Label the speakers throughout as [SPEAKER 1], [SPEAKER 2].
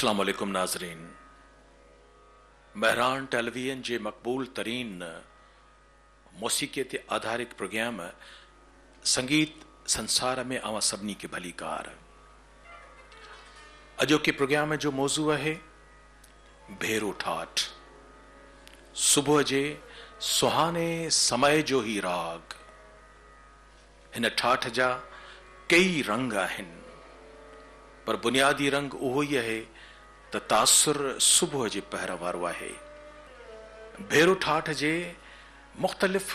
[SPEAKER 1] अस्सलाम वालेकुम नाज़रीन। बहरान टेलीविजन जे मक़बूल तरीन मौसीक़ी ते आधारित प्रोग्राम संगीत संसार में अवां सभिनी खे भली कार। अॼोके प्रोग्राम जो मौज़ू है भेरो ठाठ। सुबह जे सुहाने समय जो ही राग। हिन ठाठ जा कई रंग आहिनि, पर बुनियादी रंग उहो ही है त तासुर सुबह जे पहर वारो आहे। भेरो ठाठ जे मुख़्तलिफ़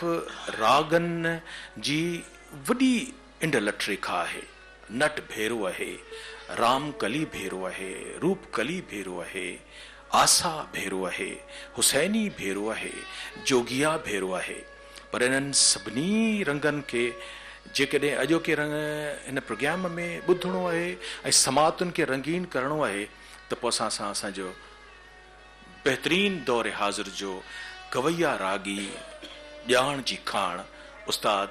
[SPEAKER 1] रागन जी वॾी इंड लठरेखा है। नट भेरो है, रामकली भेरो है, रूपकली भेरो है, आसा भेरो है, हुसैनी भेरो है, जोगिया भेरो है। पर इन्हनि सभिनी रंगन के जेकॾहिं अॼोके रंग इन प्रोग्राम में ॿुधणो आहे ऐं समातुनि खे रंगीन करणो आहे त पोइ असांजो बहितरीन दौर हाज़िर जो गवैया रागी ॼाण जी खाण उस्ताद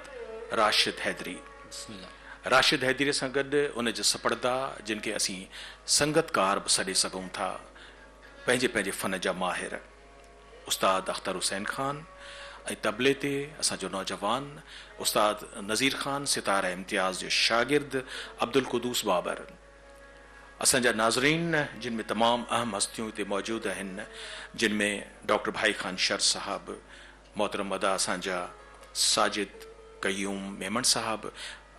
[SPEAKER 1] राशिद हैदरी। राशिद हैदरी सां गॾु उन जा सपड़दा जिन खे असीं संगतकार बि सॾे सघूं था, पंहिंजे पंहिंजे फ़न जा माहिर उस्ताद अख्तर हुसैन ख़ान ऐं तबले ते असांजो नौजवान उस्ताद नज़ीर ख़ान, सितारा इम्तियाज़ जो शागिर्द अब्दुल कुदूस बाबर। असांजा नाज़रीन जिन में तमाम अहम हस्तियों हिते मौजूद आहिनि, जिन में डॉक्टर भाई खान शर साहब, मोहतरम अदा असांजा साजिद कयूम मेमन साहब,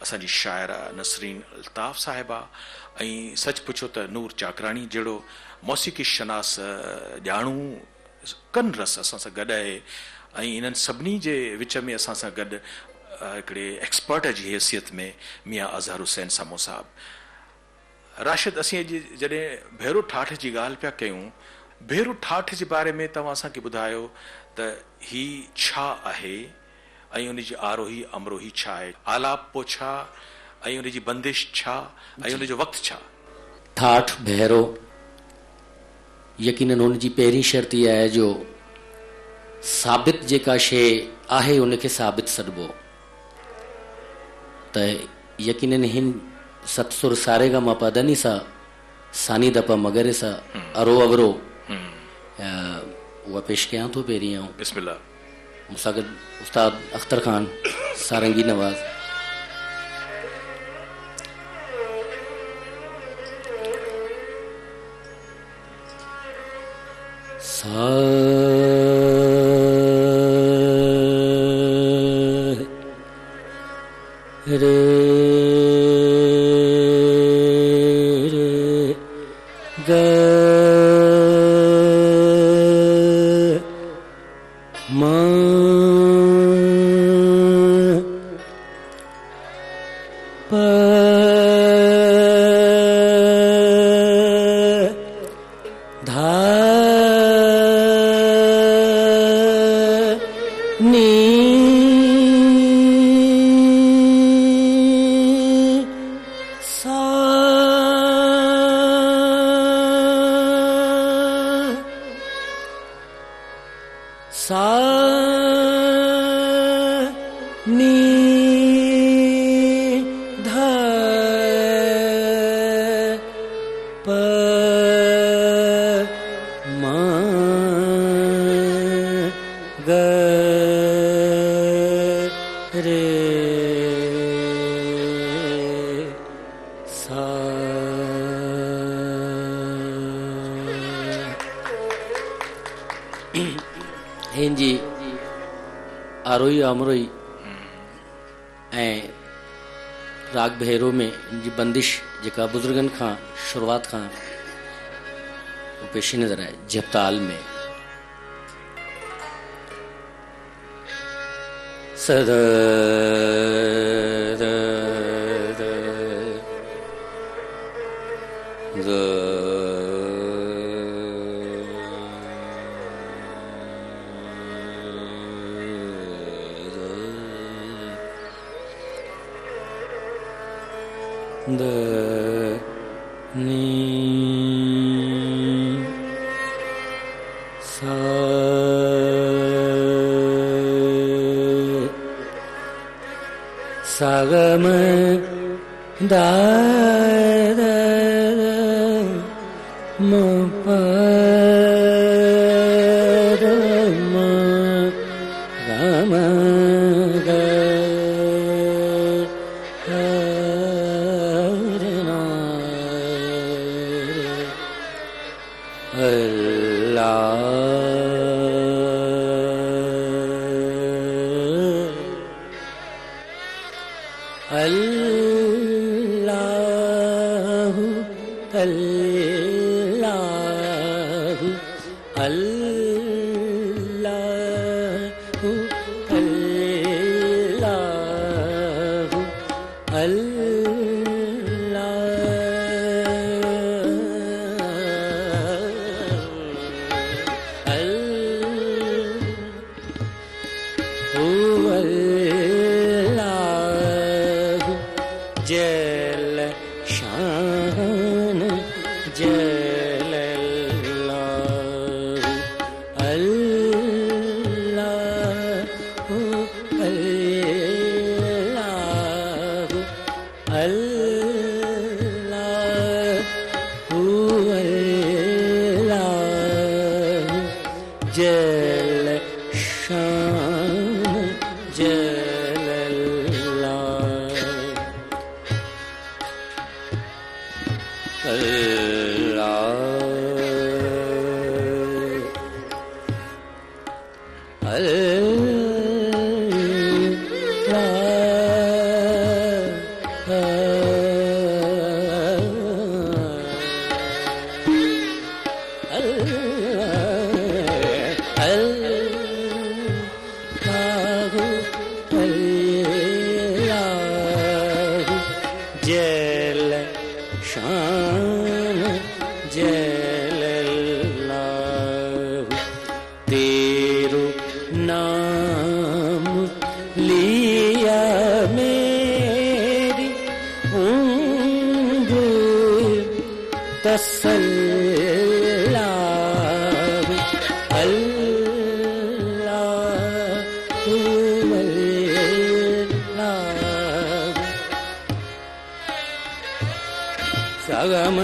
[SPEAKER 1] असांजी शायरा नसरीन अल्ताफ़ साहिबा ऐं सच पुछो त नूर चाकराणी जहिड़ो मौसीक़ी शनास ॼाणू कन रस असां सां गॾु आहे। ऐं इन्हनि सभिनी जे विच में असां सां गॾु हिकिड़े एक्सपर्ट जी हैसियत में मियाँ अज़हर हुसैन सामो साहब। राशिद, असीं जॾहिं भेरो ठाठ जी ॻाल्हि पिया कयूं, भेरो ठाठ जे बारे में तव्हां असांखे ॿुधायो त ही छा आहे ऐं उनजी आरोही अमरोही छा आहे, आलाप पो छा ऐं उनजी बंदिश छा ऐं उनजो वक़्तु छा।
[SPEAKER 2] ठाठ भेरो यकीनन उनजी पहिरीं शर्त इहा आहे जो साबित जेका शइ आहे उनखे साबित सॾिबो। त यकीनन हिन सतसुर सारेगा मा पदनी सा सानी दपा मगरे सा अरो अवरो उहा पेश कयां थो पहिरीं। ऐं
[SPEAKER 1] बिस्मिल्लाह।
[SPEAKER 2] मूंसां गॾु उस्ताद अख्तर ख़ान सारंगी नवाज़। रे ग म प धा नी सा सा नी ध प म ग रे सा। हिन जी आरोही अमरोही ऐं राग भेरो में इन जी बंदिश जेका बुज़ुर्गनि खां शुरूआत खां पेशी नज़र आहे जपताल में सदा द नी सा सागम दा म राम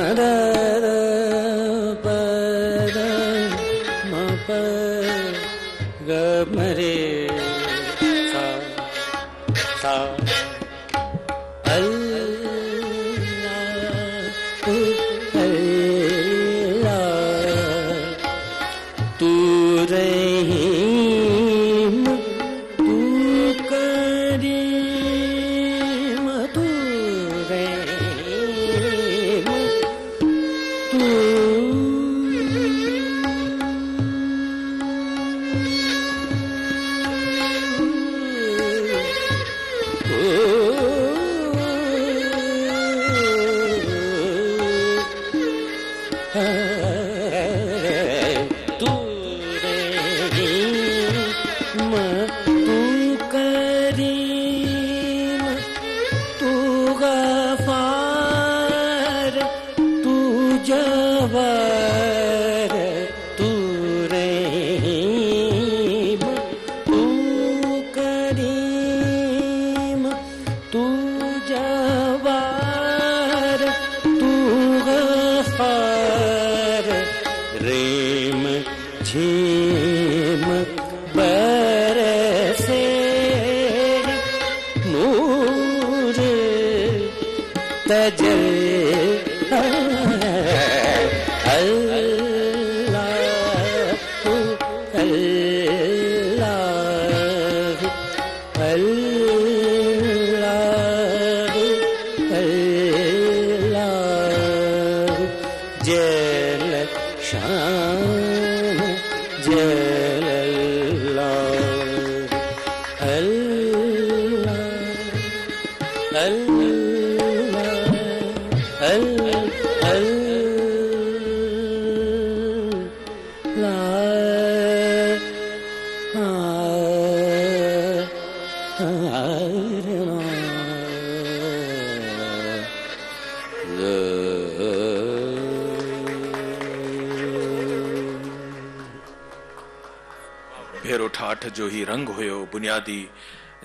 [SPEAKER 1] भेरो ठाठ जो ही रंग हुयो बुनियादी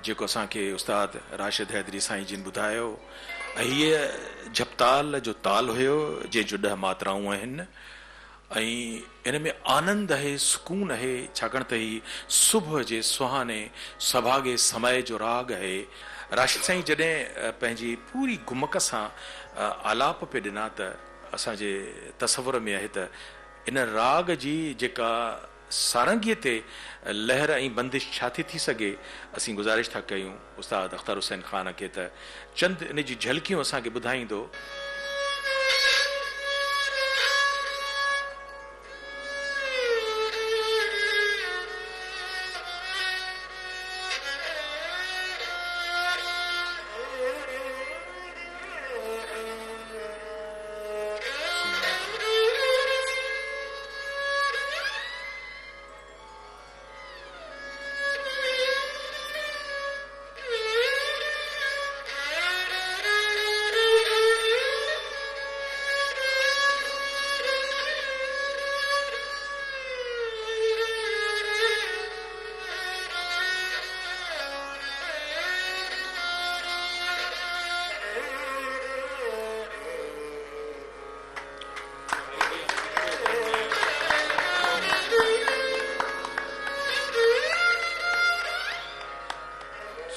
[SPEAKER 1] जेको असांखे उस्ताद राशिद हैदरी साईं जिन ॿुधायो। हीअ जपताल जो ताल हुयो जंहिंजो 10 मात्राऊं आहिनि ऐं इन में आनंद आहे, सुकून आहे, छाकाणि त ही सुबुह जे सुहाने सभागे समय जो राग आहे। राशिद साईं जॾहिं पंहिंजी पूरी गुमक सां आलाप पे ॾिना त असांजे तसवुर में आहे त इन राग जी जेका सारंगीअ ते लहर ऐं बंदिश छा थी सघे। असीं गुज़ारिश था कयूं उस्ताद अख्तर हुसैन ख़ान खे त चंद इन जी झलकियूं असांखे ॿुधाईंदो।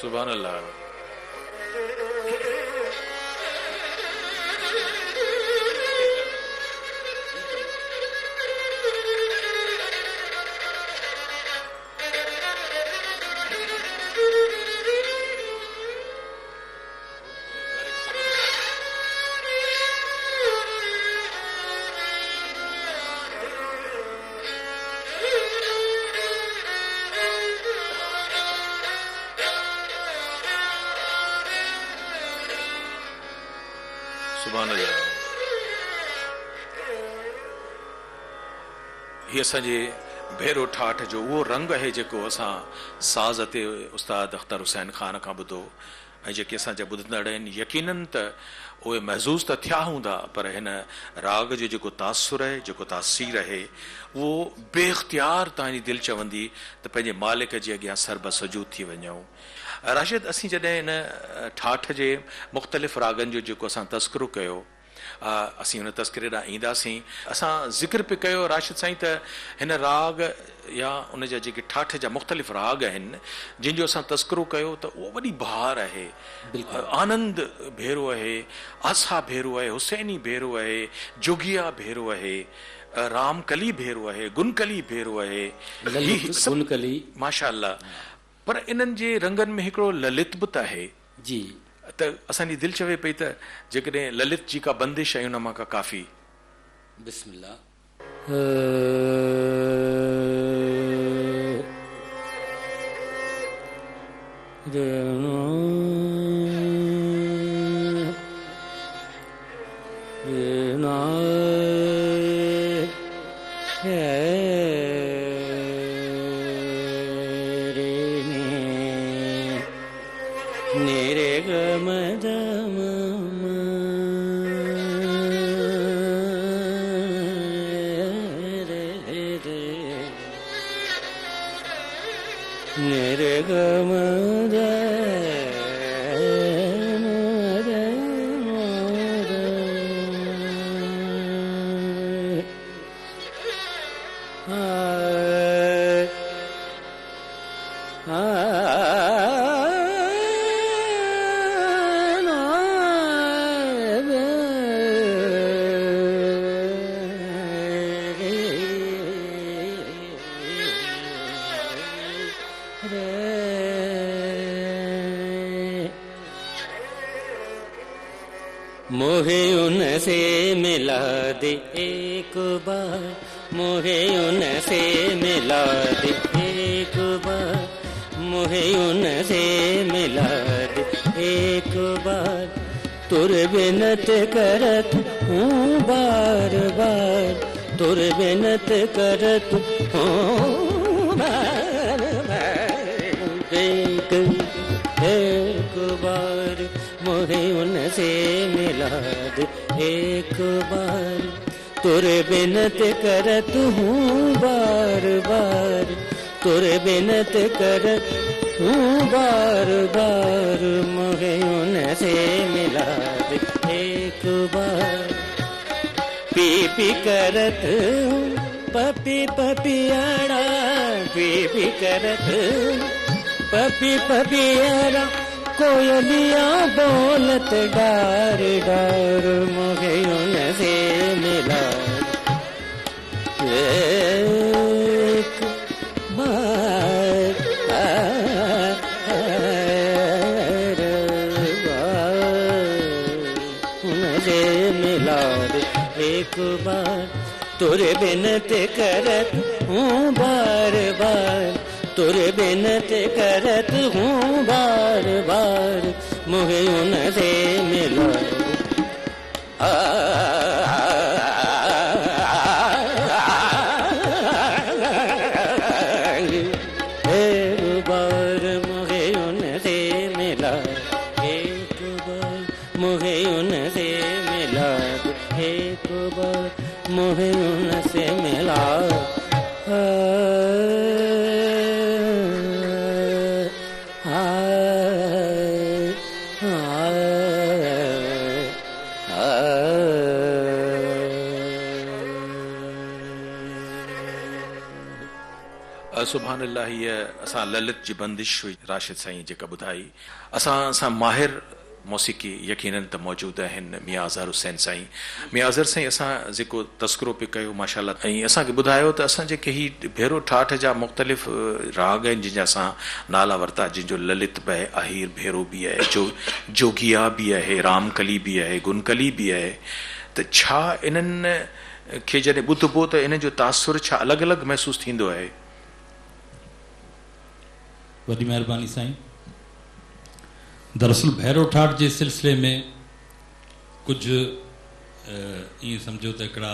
[SPEAKER 1] सुभान अल्लाह। सुभान अल्लाह। हीअ असांजे भेरो ठाठ जो उहो रंग आहे जेको असां साज़ ते उस्ताद अख्तर हुसैन ख़ान खां ॿुधो ऐं जेके असांजा ॿुधंदड़ आहिनि यकीनन त उहे महज़ूज़ त थिया हूंदा, पर हिन राग जो जेको तासुर आहे, जेको तासीर आहे, उहो बेइख्तियार तव्हांजी दिलि चवंदी त पंहिंजे मालिक जे अॻियां सरब सजूद थी वञूं। राशिद, असीं जॾहिं हिन ठाठ जे मुख़्तलिफ़ रागनि जो जेको असां तस्करो कयो, असीं हुन तस्करे ॾांहुं ईंदासीं। असां ज़िक्र पियो कयो राशिद साईं त हिन राग या उन जा जेके ठाठ जा मुख़्तलिफ़ राग आहिनि जिन जो असां तस्करो कयो त उहो वॾी बहार आहे। आनंद भेरो आहे, आसा भेरो आहे, हुसैनी भेरो आहे, जोगिया भेरो आहे, रामकली भेरो आहे, गुनकली भेरो आहे,
[SPEAKER 2] गुनकली
[SPEAKER 1] माशा अल्लाह। पर इन्हनि जे रंगनि में हिकिड़ो ललित बि त आहे
[SPEAKER 2] जी।
[SPEAKER 1] त असांजी दिलि चवे पई त जेकॾहिं ललित जी का बंदिश आहे उन मां का काफ़ी।
[SPEAKER 2] बिस्मिल्लाह। मोहे उनसे मिला दे एक बार, मोहे उनसे मिला दे एक बार, मोहे उनसे मिला दे एक बार, तुर बिनत करत हूँ बार बार, तुर बिनत करत हूँ बार बार, एक बार मोहे उनसे मिला दे एक बार, तुर बिनत करत हूँ बार बार, तुर बिनत करत हूँ बार बार, मोहे उनसे मिला दे एक बार। पी पी करत पपी पपियाड़ा पी करत पपी पपियाड़ा कोयलिया बोलत डार डार मोहे उनसे मिला एक बार उनसे मिला एक बार तुरे बिनते करत हूँ बार बार तुरे बिनते करत हूँ बार बार मुझे उनसे मिला एक बार मुझे उनसे मिला एक बार मुझे उनसे मिला एक बार मुझे उनसे मिला
[SPEAKER 1] सुभान अल्लाह ये असां ललित जी बंदिश हुई राशिद साईं जेका ॿुधाई असां माहिर मौसीक़ी यकीनन त मौजूद आहिनि मियां अज़हर हुसैन साईं मियां अज़हर साईं असां जेको तस्करो पे कयो माशाल्लाह ऐं असांखे ॿुधायो त असां जेके ही भेरो ठाठ जा मुख़्तलिफ़ राग आहिनि जिन जा असां नाला वरिता जिनजो ललित बि आहे अहीर भेरो बि आहे जोगिया बि आहे रामकली बि आहे गुनकली बि आहे त छा इन्हनि खे जॾहिं ॿुधबो त इन जो तासुर छा अलॻि अलॻि महसूसु थींदो आहे
[SPEAKER 3] वॾी महिरबानी साईं दरअसल भैरो ठाठ जे सिलसिले में कुझु ईअं सम्झो त हिकिड़ा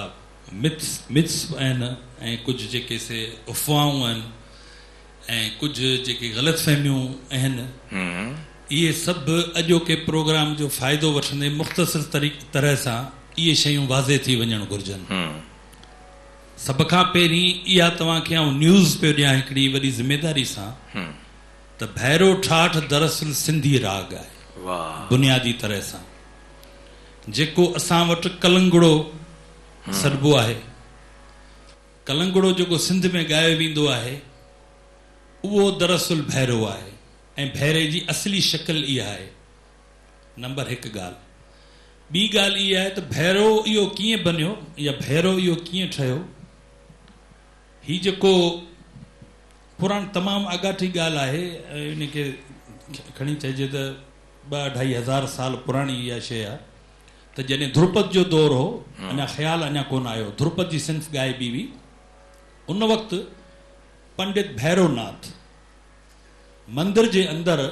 [SPEAKER 3] मिथ्स आहिनि ऐं कुझु जेके से अफ़वाहूं आहिनि ऐं कुझु जेके ग़लति फ़हमियूं आहिनि इहे सभु अॼोके प्रोग्राम जो फ़ाइदो वठंदे मुख़्तसिर तरह सां इहे शयूं वाज़े थी वञणु घुरिजनि सभ खां पहिरीं इहा तव्हांखे आउं न्यूज़ पियो ॾियां हिकिड़ी वॾी ज़िमेदारी सां त भैरो ठाठ दरअसल सिंधी राग आहे बुनियादी तरह सां जेको असां वटि कलंगड़ो सॾिबो आहे कलंगड़ो जेको सिंध में ॻायो वेंदो आहे उहो दरअसल भैरो आहे ऐं भैरे जी असली शक्ल इहा आहे नंबर हिकु ॻाल्हि ॿी ॻाल्हि इहा आहे त भैरो इहो कीअं बनियो या भैरो इहो कीअं ठहियो हीउ जेको पुराण तमामु आगाठी ॻाल्हि आहे इनखे खणी चइजे त 2-2.5 हज़ार साल पुराणी इहा शइ आहे त जॾहिं ध्रुपद जो दौरु हो अञा ख़्यालु अञा कोन आयो ध्रुपद जी सिंफ ॻाइबी हुई उन वक़्तु पंडित भैरोनाथ मंदिर जे अंदरि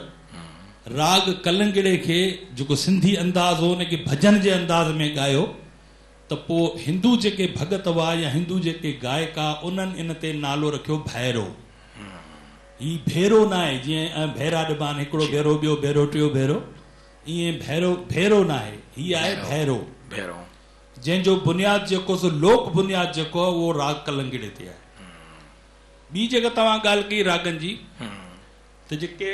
[SPEAKER 3] राग कलंगड़े खे जेको सिंधी अंदाज़ हो उनखे भॼन जे अंदाज़ में ॻायो त पोइ हिंदू जेके भॻत हुआ या हिंदू जेके गायक आहे उन्हनि इन ते नालो रखियो भैरो हीउ भेरो न आहे जीअं भैरा ॾिबा आहिनि हिकिड़ो भेरो ॿियो भेरो टियों भेरो ईअं भेरो न आहे हीउ आहे भैरो जंहिंजो बुनियादु जेको सो लोक बुनियादु जेको आहे उहो राग कलंगड़े ते आहे ॿी जेका तव्हां ॻाल्हि कई रागनि जी त जेके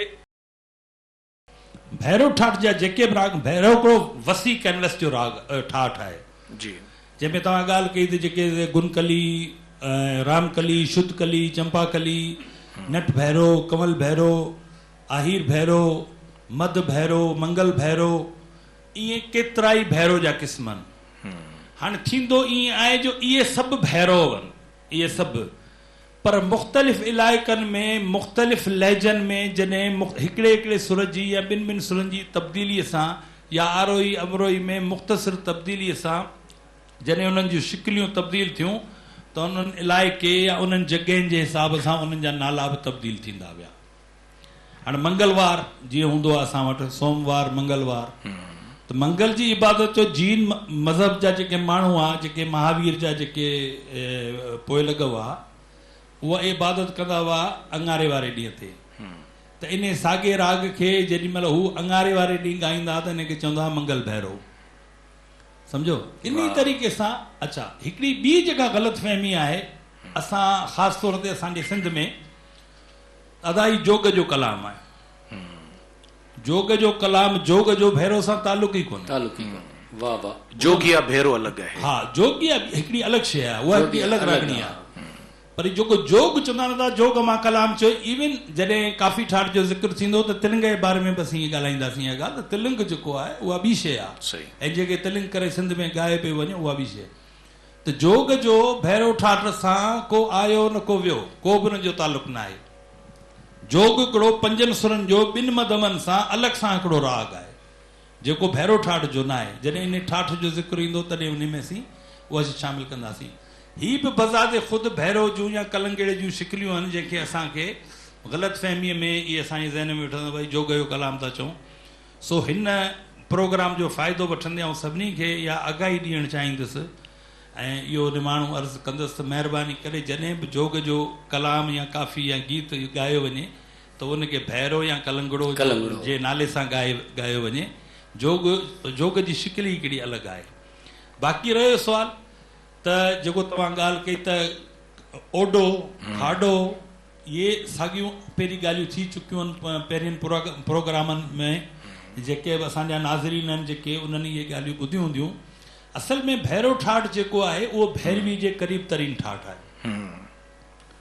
[SPEAKER 3] भैरो ठाठ जा जेके बि राग भैरो हिकिड़ो वसी कैनवस जो राग ठाठ आहे
[SPEAKER 1] जी
[SPEAKER 3] जंहिंमें तव्हां ॻाल्हि कई त जेके गुनकली रामकली शुद्धकली चंपाकली नट भैरो कमल भैरो आहिर भैरो मद भैरो मंगल भैरो ईअं केतिरा ई भैरो जा क़िस्म आहिनि हाणे थींदो ईअं आहे जो इहे सभु भैरो आहिनि इहे सभु पर मुख़्तलिफ़ इलाइक़नि में मुख़्तलिफ़ लहजनि में जॾहिं हिकिड़े सुर जी या ॿिनि सुरनि जी तब्दीलीअ सां या आरोही अमरोही में मुख़्तसिर तब्दीलीअ सां जॾहिं उन्हनि जूं शिकिलियूं तब्दील थियूं त उन्हनि इलाइक़े या उन्हनि जॻहियुनि जे हिसाब सां उन्हनि जा नाला बि तब्दील थींदा विया हाणे मंगलवार जीअं हूंदो आहे असां वटि सोमवार मंगलवार त मंगल जी इबादत जो जीन मज़हब जा जेके माण्हू आहे जेके महावीर जा जेके पोइ लॻ हुआ उहा इबादत कंदा हुआ अंगारे वारे ॾींहं ते त इन साॻे राग खे जेॾीमहिल हू अंगारे वारे ॾींहुं ॻाईंदा त हिनखे चवंदा हुआ मंगल भैरो सम्झो इन तरीक़े सां अच्छा हिकिड़ी ॿी जेका ग़लतफ़हमी आहे असां ख़ासि तौर ते असांजे सिंध में अदाई जोग जो कलाम आहे जोग जो कलाम जोग जो भैरो सां तालुक़ ई कोन्हे
[SPEAKER 2] वाह वाह,
[SPEAKER 1] जोगिया भेरो अलॻि आहे।
[SPEAKER 3] हा, जोगिया हिकिड़ी अलॻि शइ आहे, उहा हिकिड़ी अलॻि रागणी आहे। पर जेको जोग चवंदा आहिनि था, जोग मां कलाम चयो, इवन जॾहिं काफ़ी ठाठ जो ज़िक्र थींदो त तिलिंग जे बारे में बि असीं ॻाल्हाईंदासीं। इहा ॻाल्हि त तिलिंग जेको आहे उहा ॿी शइ आहे,
[SPEAKER 1] सही।
[SPEAKER 3] ऐं जेके तिलिंग करे सिंध में ॻाए पियो वञे उहा ॿी शइ। त जोग जो भैरो ठाठ सां को आयो न को वियो, को बि हुन जो तालुक न आहे। जोग हिकिड़ो पंजनि सुरनि जो ॿिनि मदमनि सां अलॻि सां हिकिड़ो राग आहे, जेको भैरो ठाठ जो न आहे। जॾहिं इन ठाठ जो ज़िक्र ईंदो तॾहिं उन में असीं उहा शामिल कंदासीं। ही बि बज़ाते ख़ुदि भैरो जूं या कलंगेड़े जूं शिकलियूं आहिनि, जंहिंखे असांखे ग़लति फ़हमीअ में इहे असांजे ज़हन में वठंदा भई जोग जो कलाम था चऊं। सो हिन प्रोग्राम जो फ़ाइदो वठंदे ऐं सभिनी खे इहा आगाही ॾियणु चाहींदुसि ऐं इहो निमाणो अर्ज़ु कंदुसि त महिरबानी करे जॾहिं बि जोग जो कलाम या काफ़ी या गीत ॻायो वञे त उनखे भैरो या कलंगड़ो जे नाले सां ॻायो वञे। जोग जी शिकिल ई हिकिड़ी अलॻि आहे। बाक़ी रहियो सुवाल त जेको तव्हां ॻाल्हि कई त ओडो खाडो, इहे साॻियूं पहिरीं ॻाल्हियूं थी चुकियूं आहिनि पहिरियनि प्रोग्रामनि में, जेके बि असांजा नाज़रीन आहिनि जेके उन्हनि इहे ॻाल्हियूं ॿुधियूं हूंदियूं। असल में भैरो ठाठ जेको आहे उहो भैरवी जे क़रीब तरीन ठाठ आहे।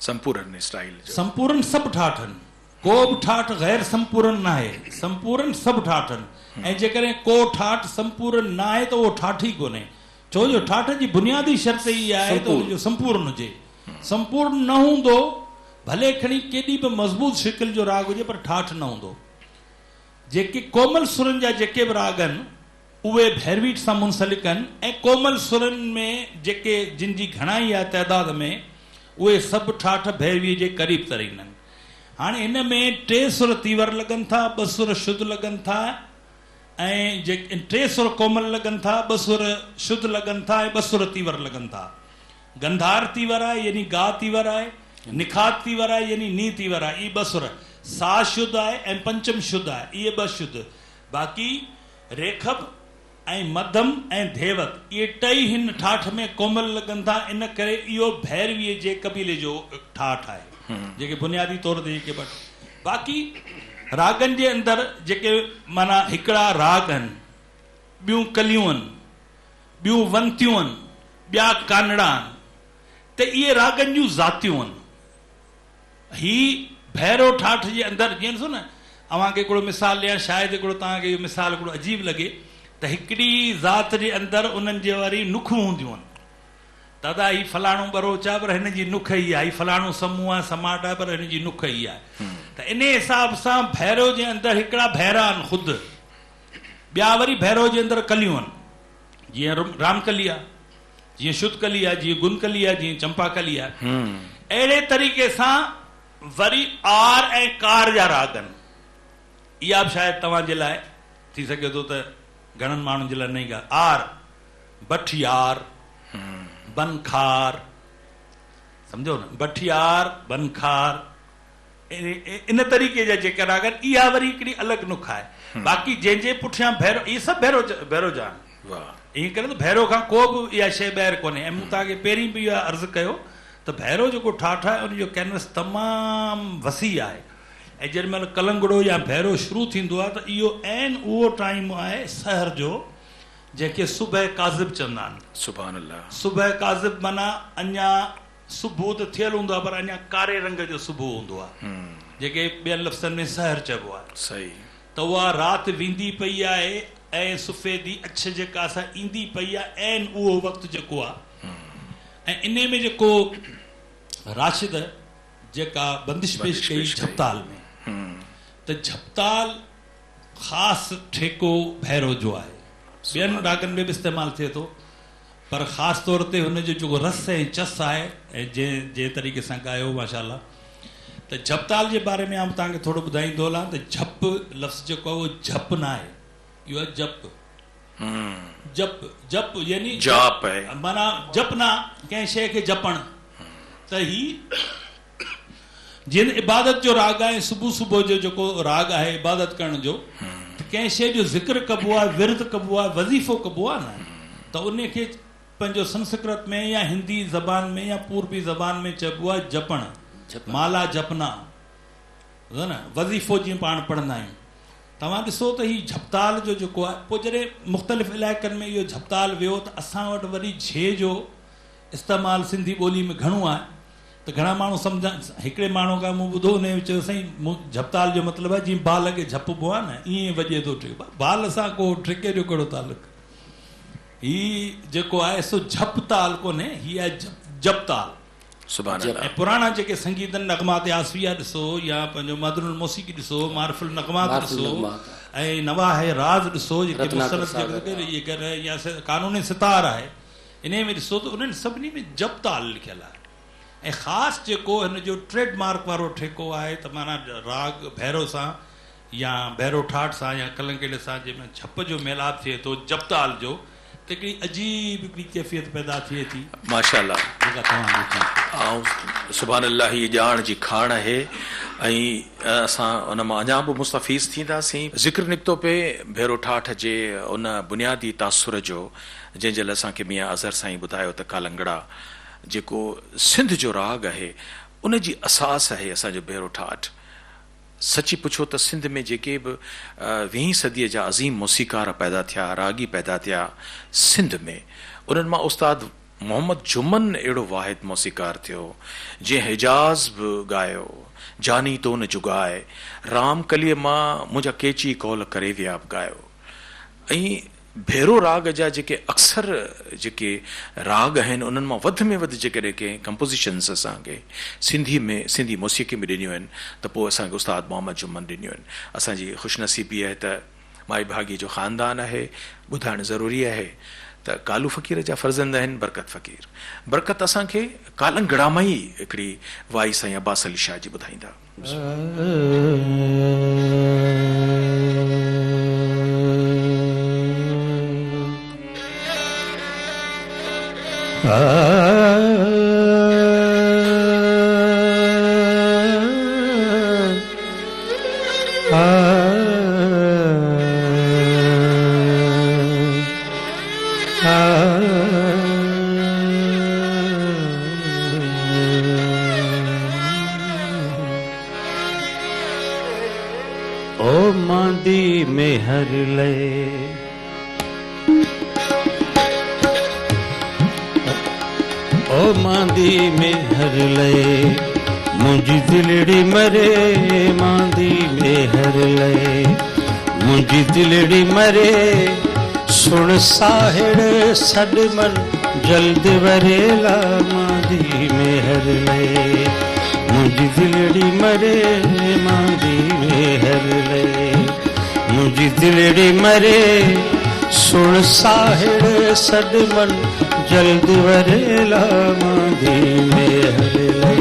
[SPEAKER 1] संपूर्ण स्टाइल,
[SPEAKER 3] संपूर्ण सभु ठाठ आहिनि, को बि ठाठ गैर संपूर्ण न आहे, संपूर्ण सभु ठाठ आहिनि। ऐं जेकॾहिं को ठाठ संपूर्ण न आहे त उहो ठाठ ई कोन्हे, छो जो ठाठ जी बुनियादी शर्त ई आहे त उनजो संपूर्ण हुजे। संपूर्ण न हूंदो भले खणी केॾी बि मज़बूत शिकिल जो राग हुजे, पर ठाठ न हूंदो। जेके कोमल सुरनि जा जेके बि राग आहिनि उहे भैरवी सां मुंसलिक आहिनि, ऐं कोमल सुरनि में जेके जिन जी घणाई आहे तइदाद में, उहे सभु ठाठ भैरवीअ जे क़रीब तरीन आहिनि। हाणे हिन में 3 सुर तीवर लॻनि था, 2 सुर शुद्ध लॻनि था, ऐं जेके 3 सुर कोमल लॻनि था, 2 सुर शुद्ध लॻनि था, ऐं 2 सुर तीवर लॻनि था। गंधार तीवर आहे यानी गा तीवर आहे, निखात तीवर आहे यानी नी तीवर आहे, इहे 2 सुर। सा शुद्ध आहे ऐं पंचम शुद्ध आहे, इहे 2 शुद्ध। बाक़ी रेखब ऐं मध्यम ऐं धेवत इहे टई हिन ठाठ में कोमल लॻनि था। इन करे इहो भैरवीअ जे कबीले जो ठाठ आहे, जेके बुनियादी तौर ते जेके बाक़ी रागनि जे अंदरि जेके माना हिकिड़ा राग आहिनि, ॿियूं कलियूं आहिनि, ॿियूं वंतियूं आहिनि, ॿिया कानड़ा आहिनि, त इहे रागनि जूं ज़ातियूं आहिनि। ही भैरो ठाठ जे अंदरि जीअं ॾिसो न, अव्हांखे हिकिड़ो मिसाल ॾियां, शायदि हिकिड़ो तव्हांखे इहो मिसाल हिकिड़ो अजीब लॻे त हिकिड़ी ज़ात जे अंदरि उन्हनि जे वारी नुखूं हूंदियूं आहिनि। दादा ही फलाणो बरोच आहे पर हिन जी नुख ई आहे, ही फलाणो समूह आहे समाट आहे पर हिन जी नुख ई आहे। त इन हिसाब सां भैरो जे अंदरि हिकिड़ा भैरा आहिनि ख़ुदि, ॿिया वरी भैरो जे अंदरि कलियूं आहिनि, जीअं रामकली आहे, जीअं शुद्ध कली आहे, जीअं गुनकली आहे, जीअं चंपा कली आहे। अहिड़े तरीक़े सां वरी आर ऐं कार जा राग आहिनि। इहा बि शायदि तव्हांजे लाइ थी सघे थो त घणनि माण्हुनि जे लाइ नई ॻाल्हि। आर, बठियार, बनखार, सम्झो न, बठियार, बनखार, इन तरीक़े जा जेके राग आहिनि, इहा वरी हिकिड़ी अलॻि नुख आहे। बाक़ी जंहिंजे पुठियां भैरो, इहे सभु भैरो जा आहिनि। ईअं करे त भैरो खां को बि इहा शइ ॿाहिरि कोन्हे। ऐं मूं तव्हांखे पहिरीं बि इहा अर्ज़ु कयो त भैरो जेको ठाठ आहे उनजो कैनवस तमामु वसी आहे। ऐं जेॾी महिल कलंगड़ो या भैरो शुरू थींदो आहे त इहो ऐन उहो टाइम आहे सहर जो जंहिंखे सुबह काज़िब चवंदा आहिनि।
[SPEAKER 1] सुभान अल्लाह।
[SPEAKER 3] सुबह काज़िब माना अञा सुबुह त थियल हूंदो आहे पर अञा कारे रंग जो सुबुह हूंदो आहे, जेके ॿियनि लफ़्ज़नि में सहर चइबो आहे।
[SPEAKER 1] सही।
[SPEAKER 3] त उहा राति वेंदी पई आहे ऐं सुफ़ेदी अछ जेका असां ईंदी पई आहे, ऐन उहो वक़्तु जेको आहे। ऐं इन में जेको राशिद जेका बंदिश पेश कई झपताल में, त झपताल ख़ासि ठेको भैरो जो आहे, ॿियनि रागनि में बि इस्तेमालु थिए थो, पर ख़ासि तौर ते हुनजो जेको रस ऐं चस आहे ऐं जंहिं तरीक़े सां ॻायो माशाल्लाह। त झपताल जे बारे में आउं तव्हांखे थोरो ॿुधाईंदो हलां त झप लफ़्ज़ जेको आहे उहो झप न आहे, इहो आहे जप। जप, जप यानी
[SPEAKER 1] जाप आहे,
[SPEAKER 3] माना जपना कंहिं शइ खे जपण। त ही जीअं इबादत जो राग आहे, सुबुह सुबुह जो जेको राग आहे इबादत करण जो, कंहिं शइ जो ज़िक्र कबो आहे, विर्द कबो आहे, वज़ीफ़ो कबो आहे न, त उन खे पंहिंजो संस्कृत में या हिंदी ज़बान में या पूर्वी ज़बान में चइबो आहे जपण, माला जपना, न वज़ीफ़ो जीअं पाण पढ़ंदा आहियूं। तव्हां ॾिसो त ही झपताल जो जेको आहे, पोइ जॾहिं मुख़्तलिफ़ इलाइक़नि में इहो झपताल वियो त असां वटि वरी झे जो इस्तेमालु सिंधी ॿोली में घणो आहे, त घणा माण्हू सम्झा। हिकिड़े माण्हू खां मूं ॿुधो हुन चयो साईं झपताल जो मतिलबु आहे जीअं बाल खे झपबो आहे न, ईअं वॼे थो ट्रिक। बाल सां को ट्रिके जो कहिड़ो तालुक? हीउ जेको आहे सो झपताल कोन्हे, हीअ आहे जपताल। ऐं पुराणा जेके संगीत नगमात आसफिया ॾिसो या पंहिंजो मदरुल मौसीक़ी ॾिसो, मारफुल नगमात ॾिसो ऐं नवाहे राज ॾिसो जेके मुसनद या कानूनी सितार आहे, इन में ॾिसो त उन्हनि सभिनी में जपताल लिखियलु आहे। ऐं ख़ासि जेको हिन जो ट्रेडमार्क वारो ठेको आहे त माना राग भैरो सां या भैरो ठाठ सां या कलंकेले सां जंहिंमें झप जो मेलाप थिए थो जपताल जो, त हिकिड़ी अजीब हिकिड़ी कैफ़ियत पैदा थिए थी।
[SPEAKER 1] माशाअल्लाह, ऐं सुभान अल्लाह, हीअ ॼाण जी खाण आहे। ऐं असां उन मां अञा बि मुस्तफ़ीज़ थींदासीं। ज़िक्र निकितो पे भैरो ठाठ जे उन बुनियादी तासुर जो, जंहिं महिल असांखे मियां अज़हर साईं ॿुधायो त कालंगड़ा जेको सिंध जो राग आहे उन जी असास आहे असांजो भैरो ठाठ। सची पुछो त सिंध में जेके बि 20वीं सदीअ जा अज़ीम मौसीकार पैदा थिया, रागी पैदा थिया सिंध में, उन्हनि मां उस्ताद मोहम्मद जुमन अहिड़ो वाहिद मौसीकार थियो जंहिं हिजाज़ बि ॻायो, जानी तो न जुगाए, राम कलीअ मां मुंहिंजा केची कौल करे विया बि ॻायो। ऐं भैरो राग जा जेके अक्सर जेके राग आहिनि उन्हनि मां वधि में वधि जेकॾहिं कंहिं कंपोज़िशन्स असांखे सिंधी में, सिंधी मौसीक़ी में ॾिनियूं आहिनि त पोइ असांखे उस्ताद मोहम्मद जुमन ॾिनियूं आहिनि। असांजी ख़ुशनसीबी आहे त माई भागी जो ख़ानदान आहे। ॿुधाइणु ज़रूरी आहे त कालू फ़क़ीर जा फ़र्ज़ंद आहिनि बरकत फ़क़ीर। बरकत असांखे कालंगड़ा मां ई हिकिड़ी वाई साईं अब्बास अली शाह जी ॿुधाईंदा।
[SPEAKER 4] ओ मांदी मेहर ले, ओ मांदी मेहर ले, मुंहिंजी दिलड़ी मरे, मांदी मेहर ले, मुंहिंजी दिलड़ी मरे, सुण साहिड़ सॾमन जल्द वरेला, मांदी मेहर ले, मुंहिंजी दिलड़ी मरे, मांदी मेहर ले, मुंहिंजी दिलड़ी मरे, सुण साहिड़ सॾमन जल्द वरेला, मांदी मेहर ले।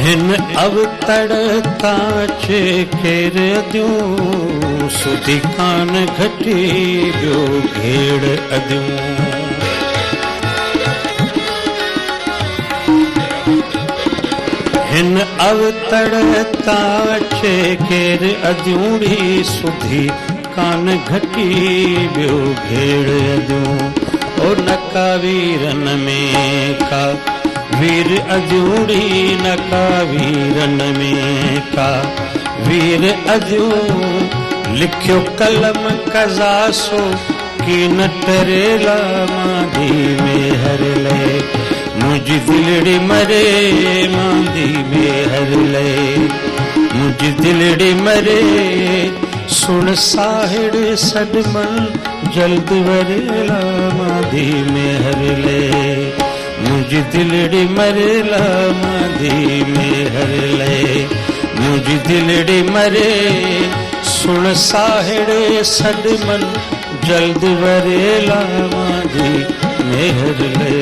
[SPEAKER 4] हिन अवतड़ ताचे केर दियूं, सुधी कान घटी ॿियो घेड़ अदियूं, हिन अवतड़ ताचे केर अदियूं, सुधी कान घटी ॿियो घेड़ अदियूं, ओ नका वीरन में का वीर अजूड़ी, नका वीरन में का वीर अजूं, लिखियो कलम कज़ासो की न टरेला, मांदी मेहर ले, मुंहिंजी दिलड़ी मरे, मांदी मेहर ले, मुंहिंजी दिलड़ी मरे, सुण साहिड़ सॾमन जल्द वरेला, मांदी मेहर ले, मुंहिंजी दिलड़ी मरेला, मांदी मेहर ले, मुंहिंजी दिलड़ी मरे, सुण साहिड़ सॾमन जल्द वरेला, मांदी मेहर ले।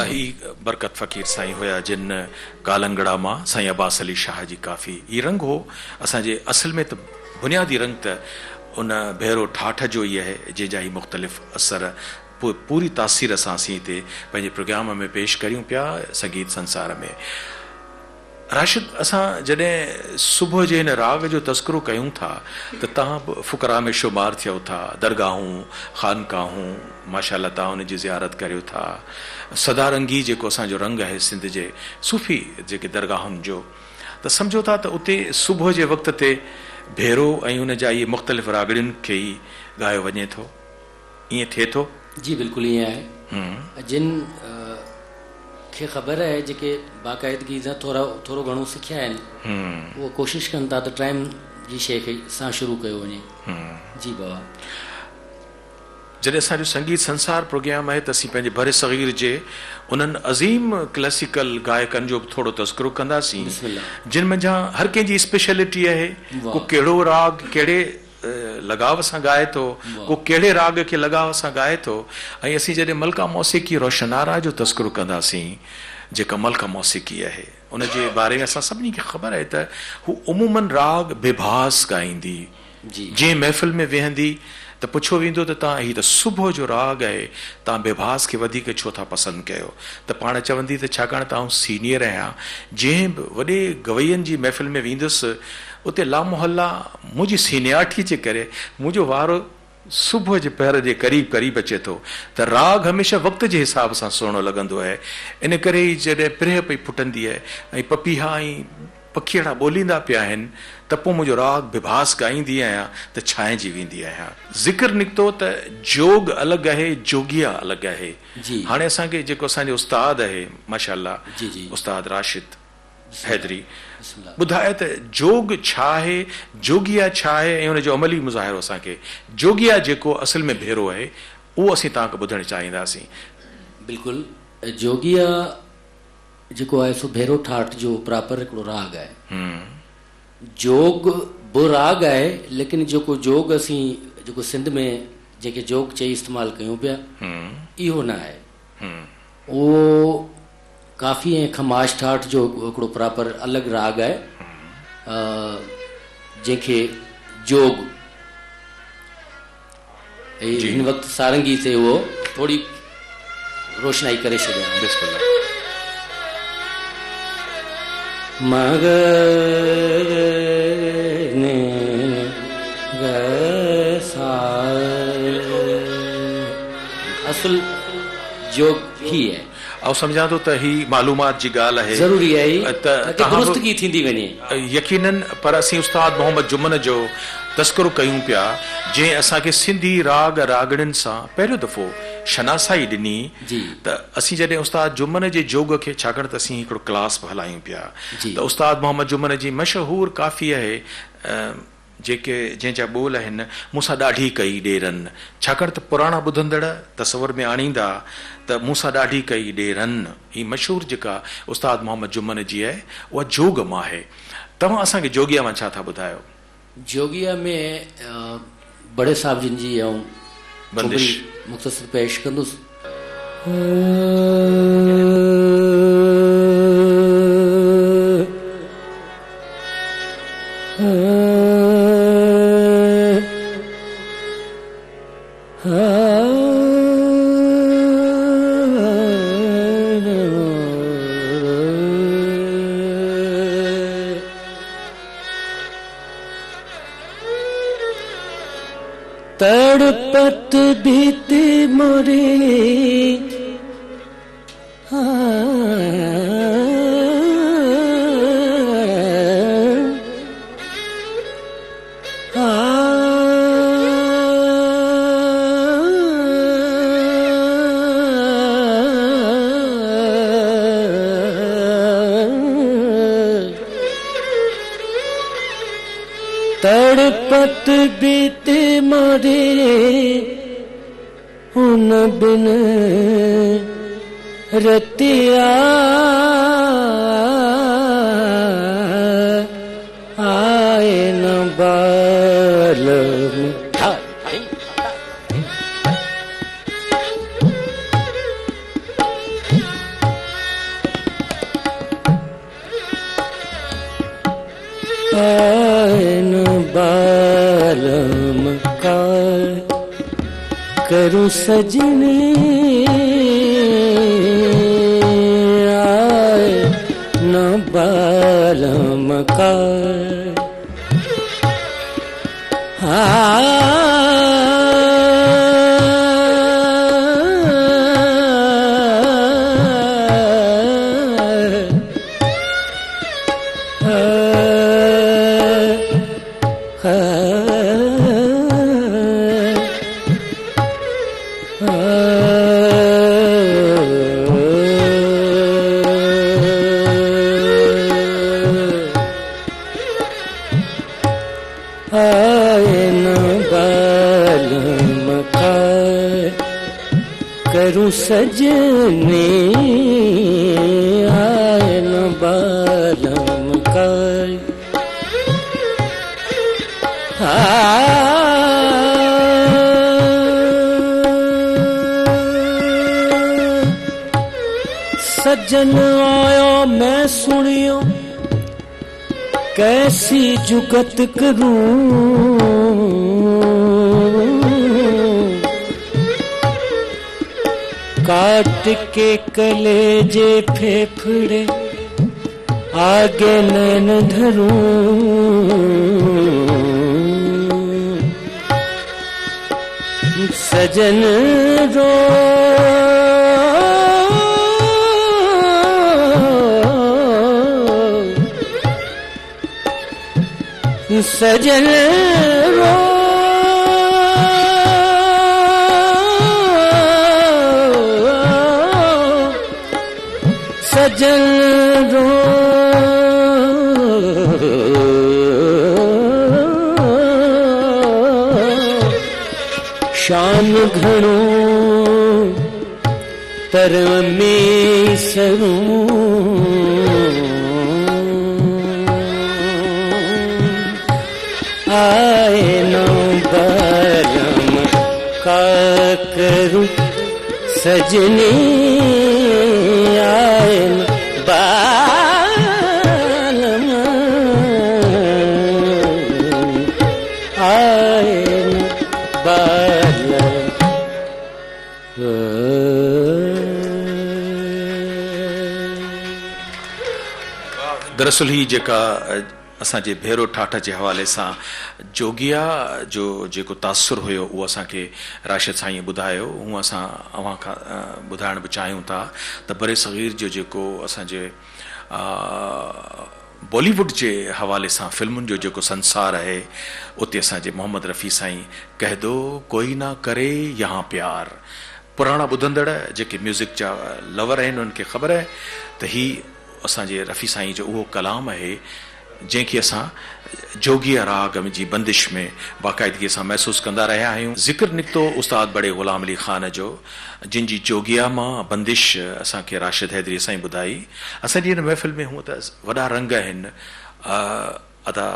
[SPEAKER 1] ही बरकत फ़क़ीर साईं हुया जिन कालंगड़ा मां साईं अब्बास अली शाह जी काफ़ी ही रंग हो। असांजे असल में त बुनियादी रंग त उन भैरो ठाठ जो ई आहे जंहिंजा ही मुख़्तलिफ़ असर पूरी तासीर असां असीं हिते पंहिंजे प्रोग्राम में पेश करियूं पिया संगीत संसार में। राशिद, असां जॾहिं सुबुह जे हिन राग जो तस्करो कयूं था त तव्हां बि फ़ुकरा में शुमार थियो था, दरगाहूं, ख़ानकाहूं, माशाअल्लाह तव्हां उन जी ज़ियारत करियो था। सदारंगी जेको असांजो रंग आहे सिंध जे सूफ़ी जेके दरगाहुनि जो, त सम्झो था त उते सुबुह जे वक़्त ते भेरो ऐं उन जा इहे मुख़्तलिफ़ रागड़ियुनि खे ई ॻायो वञे थो, ईअं थिए थो?
[SPEAKER 2] जी बिल्कुलु ईअं आहे। जिन खे ख़बर आहे, जेके बाक़ाइदगी सां थोरो घणो सिखिया आहिनि, उहो कोशिशि कनि था त टाइम जी शइ खे सां शुरू कयो वञे। जी बाबा,
[SPEAKER 1] जॾहिं असांजो संगीत संसार प्रोग्राम आहे त असीं पंहिंजे बर सग़ीर जे उन्हनि अज़ीम क्लासिकल गायकनि जो बि थोरो तस्करो कंदासीं, जिन मंझां हर कंहिंजी स्पेशलिटी आहे। को कहिड़ो राग कहिड़े लगाव सां ॻाए थो, को कहिड़े राग खे लगाव सां ॻाए थो। ऐं असीं जॾहिं मलका मौसीक़ी रोशनारा जो तस्करो कंदासीं, जेका मलका मौसीक़ी आहे, उन जे बारे में असां सभिनी खे ख़बर आहे त हू उमूमन राग बेभास ॻाईंदी। जंहिं महफ़िल में वेहंदी त पुछो वेंदो त तव्हां हीउ त सुबुह जो राग आहे, तव्हां बेभास खे वधीक छो था पसंदि कयो? त पाण चवंदी त छाकाणि त आउं सीनियर आहियां। जंहिं बि वॾे गवैयनि जी महफ़िल में वेंदुसि, उते लामोहल्ला मुंहिंजी सीनियारिटी जे करे मुंहिंजो वारो सुबुह जे पहर जे क़रीब क़रीब अचे थो, त राग हमेशह वक़्त जे हिसाब सां सुहिणो लॻंदो आहे। इन करे ई जॾहिं प्रिह पई फुटंदी आहे ऐं पपीहा ऐं पखीड़ा ॿोलींदा पिया आहिनि, त पोइ मुंहिंजो राग बेभास ॻाईंदी आहियां त छांइजी वेंदी आहियां। ज़िक्र निकितो त जोग अलॻि आहे, जोगिया अलॻि आहे। हाणे असांखे जेको असांजो उस्ताद आहे माशाअल्लाह, उस्ताद राशिद हैदरी, ॿुधाए त जोग छा आहे, जोगिया छा आहे, ऐं हुनजो अमली मुज़ाहिरो असांखे जोगिया जेको असल में भेरो आहे उहो असीं तव्हांखे ॿुधणु चाहींदासीं।
[SPEAKER 2] बिल्कुलु, जोगिया जेको आहे सो भेरो ठाठ जो प्रॉपर हिकिड़ो राग आहे। जोग बि राग आहे, लेकिन जेको जोग असीं जेको सिंध में जेके जोग चई इस्तेमालु कयूं पिया, इहो न आहे। उहो काफ़ी ऐं खमाश ठाठ जो हिकिड़ो प्रॉपर अलॻि राग आहे, जंहिंखे जोग हिन वक़्तु सारंगी से उहो थोरी रोशनाई करे छॾिया। असुल जोग ही है।
[SPEAKER 1] ऐं सम्झां थो त ही मालूमात जी ॻाल्हि आहे,
[SPEAKER 2] ज़रूरी आहे
[SPEAKER 1] त
[SPEAKER 2] दुरुस्तगी थींदी वञे
[SPEAKER 1] यकीनन। पर असीं उस्ताद मोहम्मद जुमन जो तस्करो कयूं पिया, जंहिं असांखे सिंधी राग रागड़ियुनि सां पहिरियों दफ़ो शनासाई ॾिनी। त असीं जॾहिं उस्ताद जुमन जे जोग खे, छाकाणि त असीं हिकिड़ो क्लास बि हलायूं पिया, त उस्ताद मोहम्मद जुमन जी मशहूर काफ़ी आहे जेके जंहिंजा ॿोल आहिनि, मूंसां ॾाढी कई ॾेरनि, छाकाणि त पुराणा ॿुधंदड़ तसवर में आणींदा त मूंसां ॾाढी कई ॾेरनि। ही मशहूर जेका उस्ताद मोहम्मद जुमन जी आहे उहा जोग मां आहे। तव्हां असांखे जोगिया मां छा था ॿुधायो?
[SPEAKER 2] जोगिया में बड़े साहिब जिन जी ऐं बंदिश मुख़्तसर पेश कंदुसि। तड़पत भीत मोरे तड़पत बीत मोरे उन बिन रतिया आए न बाल बालम का करूं सजनी आए न बाल बालम का सजने आए न बालम का सजन आयो मैं सुनियो कैसी जुगत करूं काट के कलेजे फेफड़े आगे नैन धरूं सजन रो सजन रो सजन रो शान घणो तर में सरूं आए न बालम का करूं सजनी आए न बालम आए न बालम
[SPEAKER 1] दरअसल ही जेका असांजे भेरो ठाठ जे हवाले सां जोगिया जो जेको तासुर हुयो उहो असांखे राशिद साईं ॿुधायो हूअं असां अव्हां खां ॿुधाइण बि चाहियूं था त बरे सग़ीर जो जेको असांजे बॉलीवुड जे हवाले सां फिल्मुनि जो जेको संसार आहे उते असांजे मोहम्मद रफ़ी साईं कह दो कोई ना करे यहाँ प्यार पुराणा ॿुधंदड़ जेके म्यूज़िक जा लवर आहिनि उन्हनि खे ख़बर आहे त ही असांजे रफ़ी साईं जो उहो कलाम आहे जंहिंखे असां जोगिया राग जी बंदिश में बाक़ाइदगीअ सां महसूस कंदा रहिया आहियूं ज़िक्र निकितो उस्ताद बड़े ग़ुलाम अली ख़ान जो जिन जी जोगिया मां बंदिश असांखे राशिद हैदरी साईं ॿुधाई असांजी हिन महफ़िल में हूअं त वॾा रंग आहिनि अदा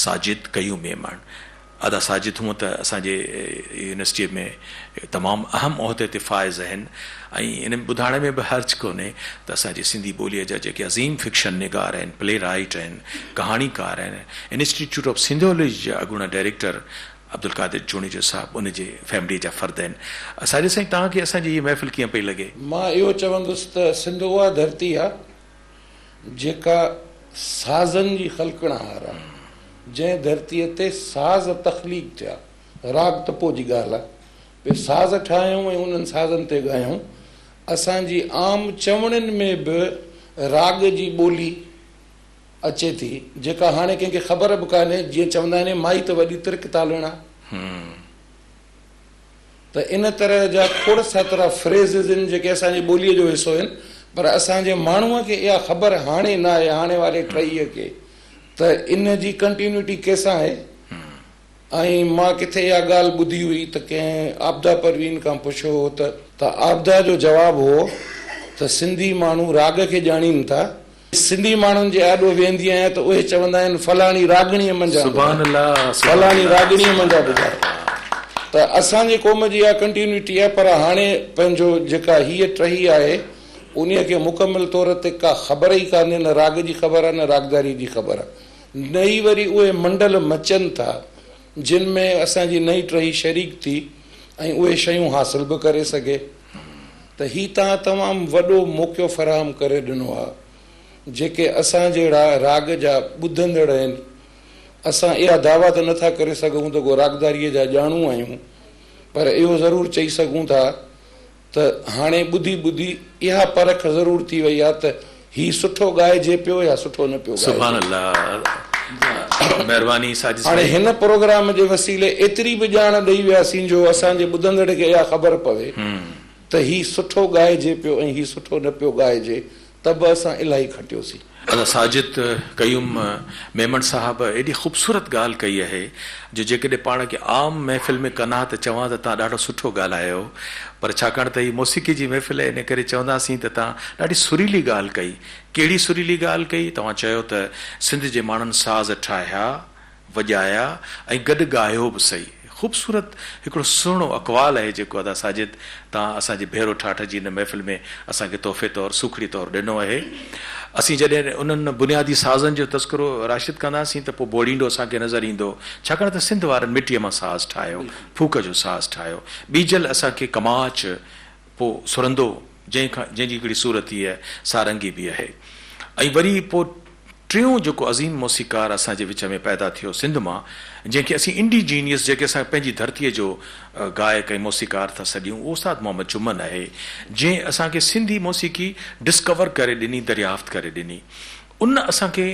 [SPEAKER 1] साजिद कयूं मेमण अदा साजिद हूअं त असांजे यूनिवर्सिटीअ में तमामु अहम उहिदे ते फ़ाइज़ आहिनि ऐं इन ॿुधाइण में बि हर्ज कोन्हे त असांजी सिंधी ॿोलीअ जा जेके अज़ीम फिक्शन निगार आहिनि प्ले राइट आहिनि कहाणीकार आहिनि इंस्टीट्यूट ऑफ सिंधियोलॉजी जा अॻूणा डायरेक्टर अब्दुल कादिर चूणीजो साहिबु उनजे फैमिली जा फ़र्द आहिनि साजिद साईं तव्हांखे असांजी हीअ महफ़िल कीअं पई लॻे
[SPEAKER 5] मां इहो चवंदुसि त सिंध उहा धरती आहे जेका साज़नि जी ख़लकणाहार आहे जंहिं धरतीअ ते साज़ तख़लीक़ थिया राग त पोइ जी ॻाल्हि आहे भई साज़ ठाहियूं ऐं उन्हनि साज़नि ते ॻायूं असांजी आम चवणनि में बि राग जी ॿोली अचे थी जेका हाणे कंहिंखे ख़बर बि कान्हे जीअं चवंदा आहिनि माई त वॾी तिरक तालणा त इन तरह जा खोड़ सातरा फ्रेज़िस आहिनि जेके असांजी ॿोलीअ जो हिसो आहिनि पर असांजे माण्हूअ खे इहा ख़बर हाणे न आहे हाणे वारे टहीअ खे त इन जी कंटिन्यूटी कंहिंसां आहे ऐं मां किथे इहा ॻाल्हि ॿुधी हुई त कंहिं आबदा परवीन खां पुछियो हो त आबदा जो जवाबु हो त सिंधी माण्हू राग खे ॼाणीनि था सिंधी माण्हुनि जे आॾो वेंदी आहियां त उहे चवंदा आहिनि फलाणी रागणीअ मंझा फलाणी रागणीअ मंझा ॿुधाए त असांजे क़ौम जी इहा कंटिन्यूटी आहे पर हाणे पंहिंजो जेका हीअ टही आहे उन खे मुकमल तौर ते का ख़बर ई कान्हे न राग जी ख़बर आहे न रागदारी जी ख़बर आहे नई वरी उहे मंडल मचनि था जिन में असांजी नई टही शरीक थी ऐं उहे शयूं हासिल बि करे सघे त ही तव्हां तमामु वॾो मौक़ो फ़राहम करे ॾिनो आहे जेके असां जहिड़ा राग जा ॿुधंदड़ आहिनि, असां इहा दावा त नथा करे सघूं त को रागदारीअ जा ॼाणू आहियूं, पर इहो ज़रूरु चई सघूं था त हाणे ॿुधी ॿुधी इहा परख ज़रूरु थी वई आहे त ही सुठो ॻाइजे पियो या सुठो न पियो।
[SPEAKER 1] सुभान अल्लाह, महिरबानी साजिद।
[SPEAKER 5] हाणे हिन प्रोग्राम जे वसीले एतिरी बि ॼाण ॾेई वियासीं जो असांजे ॿुधंदड़ खे इहा ख़बर पवे त ही सुठो ॻाइजे पियो ऐं ही सुठो न पियो ॻाइजे, त बि असां इलाही खटियोसीं।
[SPEAKER 1] साजिद कयूम मेमन साहब एॾी ख़ूबसूरत ॻाल्हि कई आहे जो जेकॾहिं पाण खे आम महफ़िल में कना त चवां त तव्हां ॾाढो सुठो ॻाल्हायो, पर छाकाणि त हीअ मौसीक़ी जी महफ़िल आहे इन करे चवंदासीं त तव्हां ॾाढी सुरीली ॻाल्हि कई। कहिड़ी सुरीली ॻाल्हि कई? तव्हां चयो त सिंध जे माण्हुनि साज़ ठाहिया, वॼाया ऐं गॾु ॻायो बि सही। ख़ूबसूरत हिकिड़ो सुहिणो अक़वाल आहे जेको अदा साजिद तव्हां असांजे भेरो ठाठ जी हिन महफ़िल में असांखे तोहफ़े तौरु सूखड़ी तौरु ॾिनो आहे। असीं जॾहिं उन्हनि बुनियादी साज़नि जो तस्करो राशिद कंदासीं त पोइ बोड़ींदो असांखे नज़र ईंदो, छाकाणि त सिंध वारनि मिटीअ मां साज़ ठाहियो, फूक जो साज़ ठाहियो, ॿीजल असांखे कमाच, पोइ सुरंदो जंहिंजी हिकिड़ी सूरत ई आहे, सारंगी बि आहे। ऐं वरी पोइ टियों जेको अज़ीम मौसीक़ार असांजे विच में पैदा थियो सिंध मां, जंहिंखे असीं इंडिजीनियस जेके असां पंहिंजी धरतीअ जो गायक ऐं मौसीक़ार था सॾियूं, उहो उस्ताद मोहम्मद चुमन आहे, जंहिं असांखे सिंधी मौसीक़ी डिस्कवर करे ॾिनी, दरियाफ़्त करे ॾिनी। उन असांखे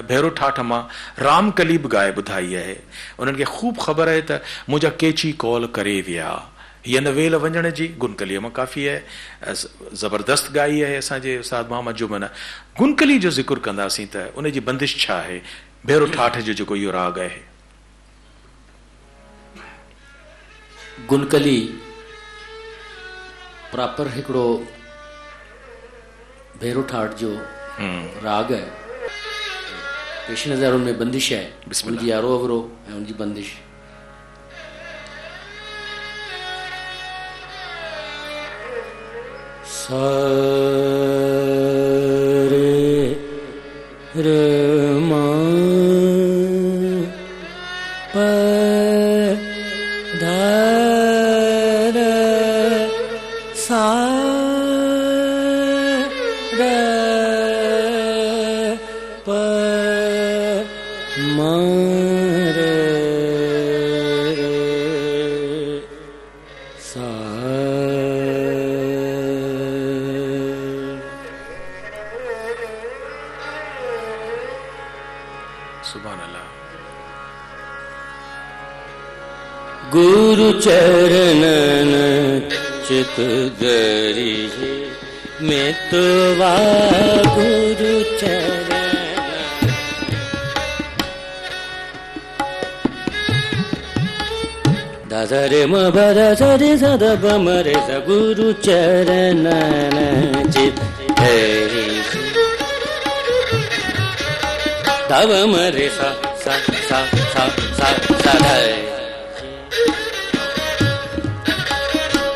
[SPEAKER 1] भेरो ठाठ मां रामकली बि ॻाए ॿुधाई आहे। उन्हनि खे ख़ूब ख़बर आहे त मुंहिंजा केची कॉल करे विया, हीअ नवेल वञण जी गुनकलीअ मां काफ़ी आहे, ज़बरदस्त ॻाई आहे असांजे उस्ताद मोहम्मद जुमन। गुनकली जो ज़िक्र कंदासीं त उनजी बंदिश छा आहे? भेरो ठाठ जो जेको इहो राग आहे,
[SPEAKER 2] गुनकली प्रॉपर हिकिड़ो भेरो ठाठ जो राग है, पेश नज़र उनमें बंदिश है, उनकी आरो अवरो है, उनकी बंदिश। सा रे रे मा प धा रे सा रे प मा रे सा।
[SPEAKER 1] सुभान अल्लाह।
[SPEAKER 2] गुरु चरणन चित धरि में तो वा गुरु चरण दादा रे म बदा रे सदा ब म रे स गुरु चरणन चित धरि तव मरे सा सा सा सा सा सा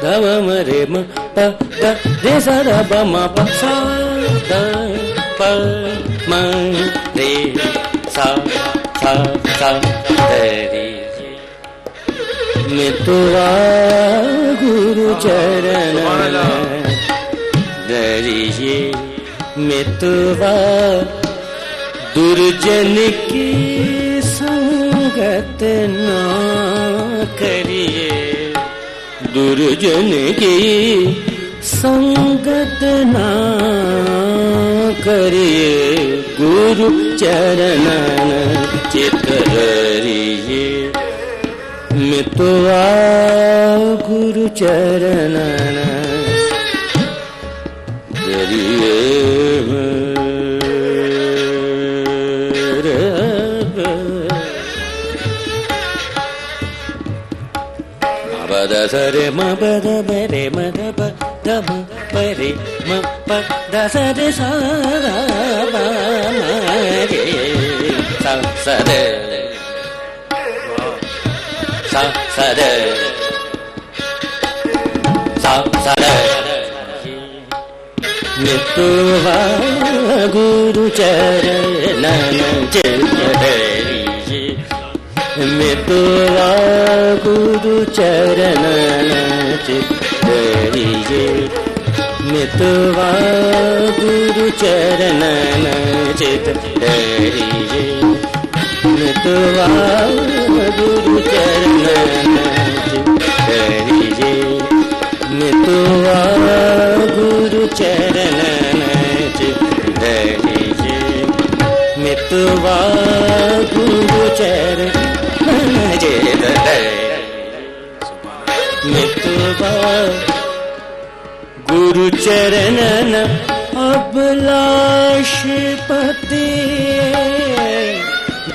[SPEAKER 2] तव मरे म प द रे सा द ब म प सा द प म रे सा सा सा रे मैं तो गुरु चरण दरिए मैं तो दुर्जन की संगत ना करिए, दुर्जन की संगत ना करिए, गुरु चरण चित धरिए मैं तो गुरु चरण धरिए। द स रे म प द ब रे म द प द म प रे म प द स रे सा द ब म रे सा सा रे सा सा रे सा सा रे मैं तो गुरु चरण चित धरि मैं तो गुरु चरण चित धरि मितवा गुरु चरणन चित धरिजे मितवा गुरु चरणन चित धरिजे मितवा गुरु चरणन चित धरिजे मितवा गुरु चरणन चित मितवा गुरु चरणन अभिलाषपति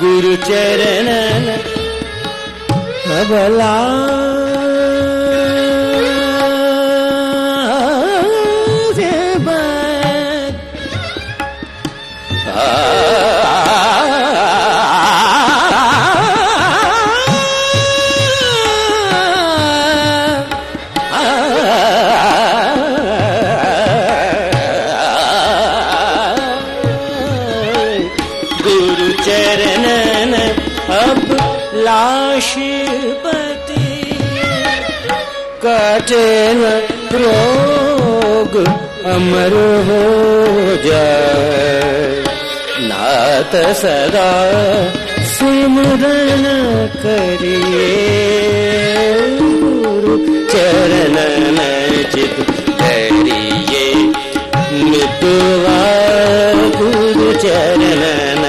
[SPEAKER 2] गुरु चरणन लाशपति कठिन रोग अमर हो जाए नाथ सदा सिमरन करिए गुरु चरणन चित धरिए मितवा गुरु चरणन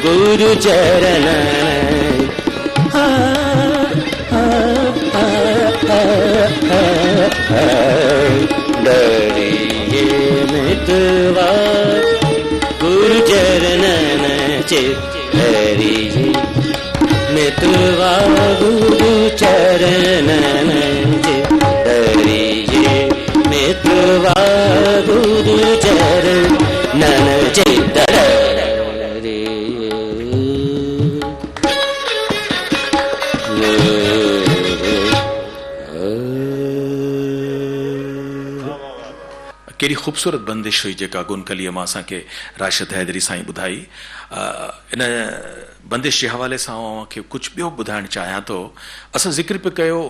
[SPEAKER 2] गुरु चरणन डरिए मितवा गुरु चरणन चित धरिए मितवा गुरु चरणन चित धरिए मितवा गुरु चरणन चित
[SPEAKER 1] कहिड़ी ख़ूबसूरत बंदिश हुई जेका गुनकलीअ मां असांखे राशिद हैदरी साईं ॿुधाई। इन बंदिश जे हवाले सां खे कुझु ॿियो ॿुधाइणु चाहियां थो। असां ज़िक्र पियो कयो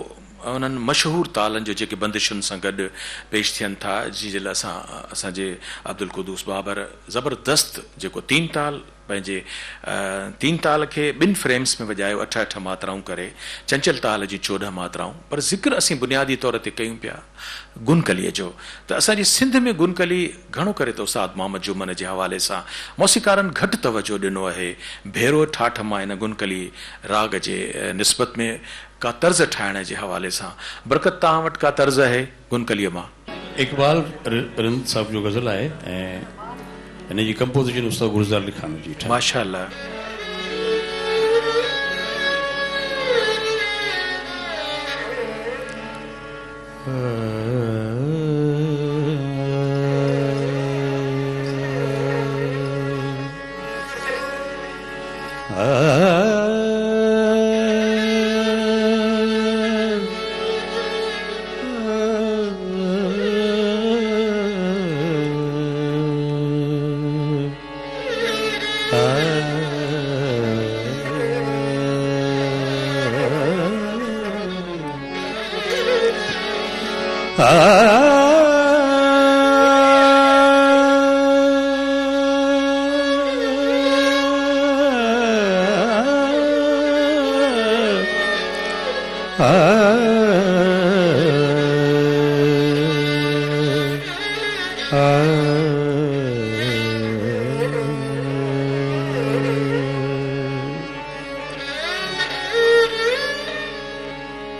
[SPEAKER 1] उन्हनि मशहूर तालनि जो जेके बंदिशुनि सां गॾु पेश थियनि था। जंहिं महिल असांजे अब्दुल कुदूस बाबर ज़बरदस्त जेको तीन ताल पंहिंजे तीन ताल खे ॿिनि फ्रेम्स में वॼायो 8-8 मात्राऊं करे, चंचल ताल जी 14 मात्राऊं। पर ज़िक्र असीं बुनियादी तौर ते कयूं पिया गुनकलीअ जो, त असांजी सिंध में गुनकली घणो करे त उस्ताद मोहम्मद जुमन जे हवाले सां मौसीकारनि घटि तवजो ॾिनो आहे। भेरो ठाठ मां इन गुनकली राग जे निस्बत में का तर्ज़ ठाहिण जे हवाले सां बरकत तव्हां वटि का तर्ज़ आहे गुनकलीअ मां?
[SPEAKER 4] इकबाल रिंद साहब जो गज़ल आहे ऐं इन जी कंपोज़िशन उस्ताद गुलज़ार अली खान जी।
[SPEAKER 1] माशाअल्लाह।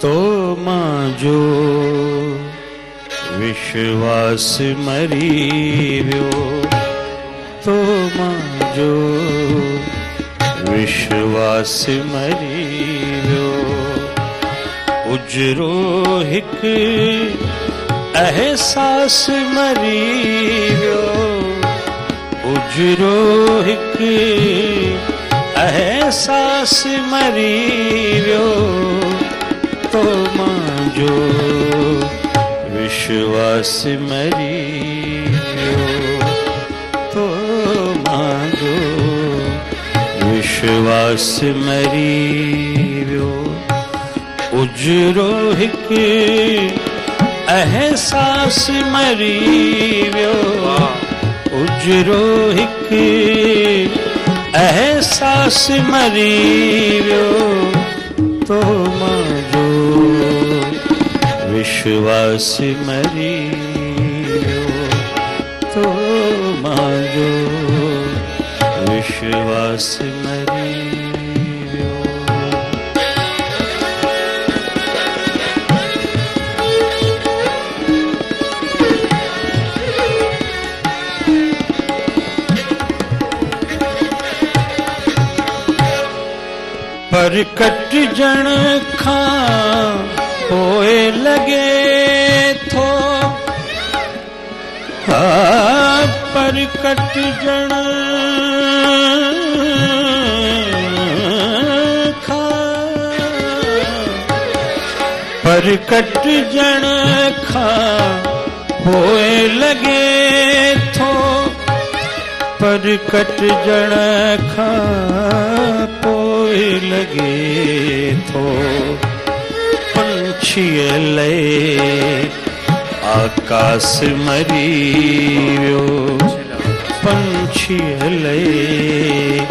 [SPEAKER 4] तो मांजो विश्वास मरी वियो, तो मांजो विश्वास मरी वियो, उजरो हिक एहसास मरी वियो, उजरो हिक एहसास मरी वियो, तो मांजो विश्वास मरी वियो, तो मांजो विश्वास मरी वियो, उजरो हिकु एहसास मरी वियो उजरो हिकु एहसास मरी वियो तो मुंहिंजो विश्वास मरी वियो तो मुंहिंजो विश्वास मरी वियो पर कटजण खां पोइ लॻे थो पर कटजण पर कटजण खां पोइ लॻे थो पर कटजण खां पोइ लॻे थो पंछीअ लए आकाश मरी वियो पंछीअ लए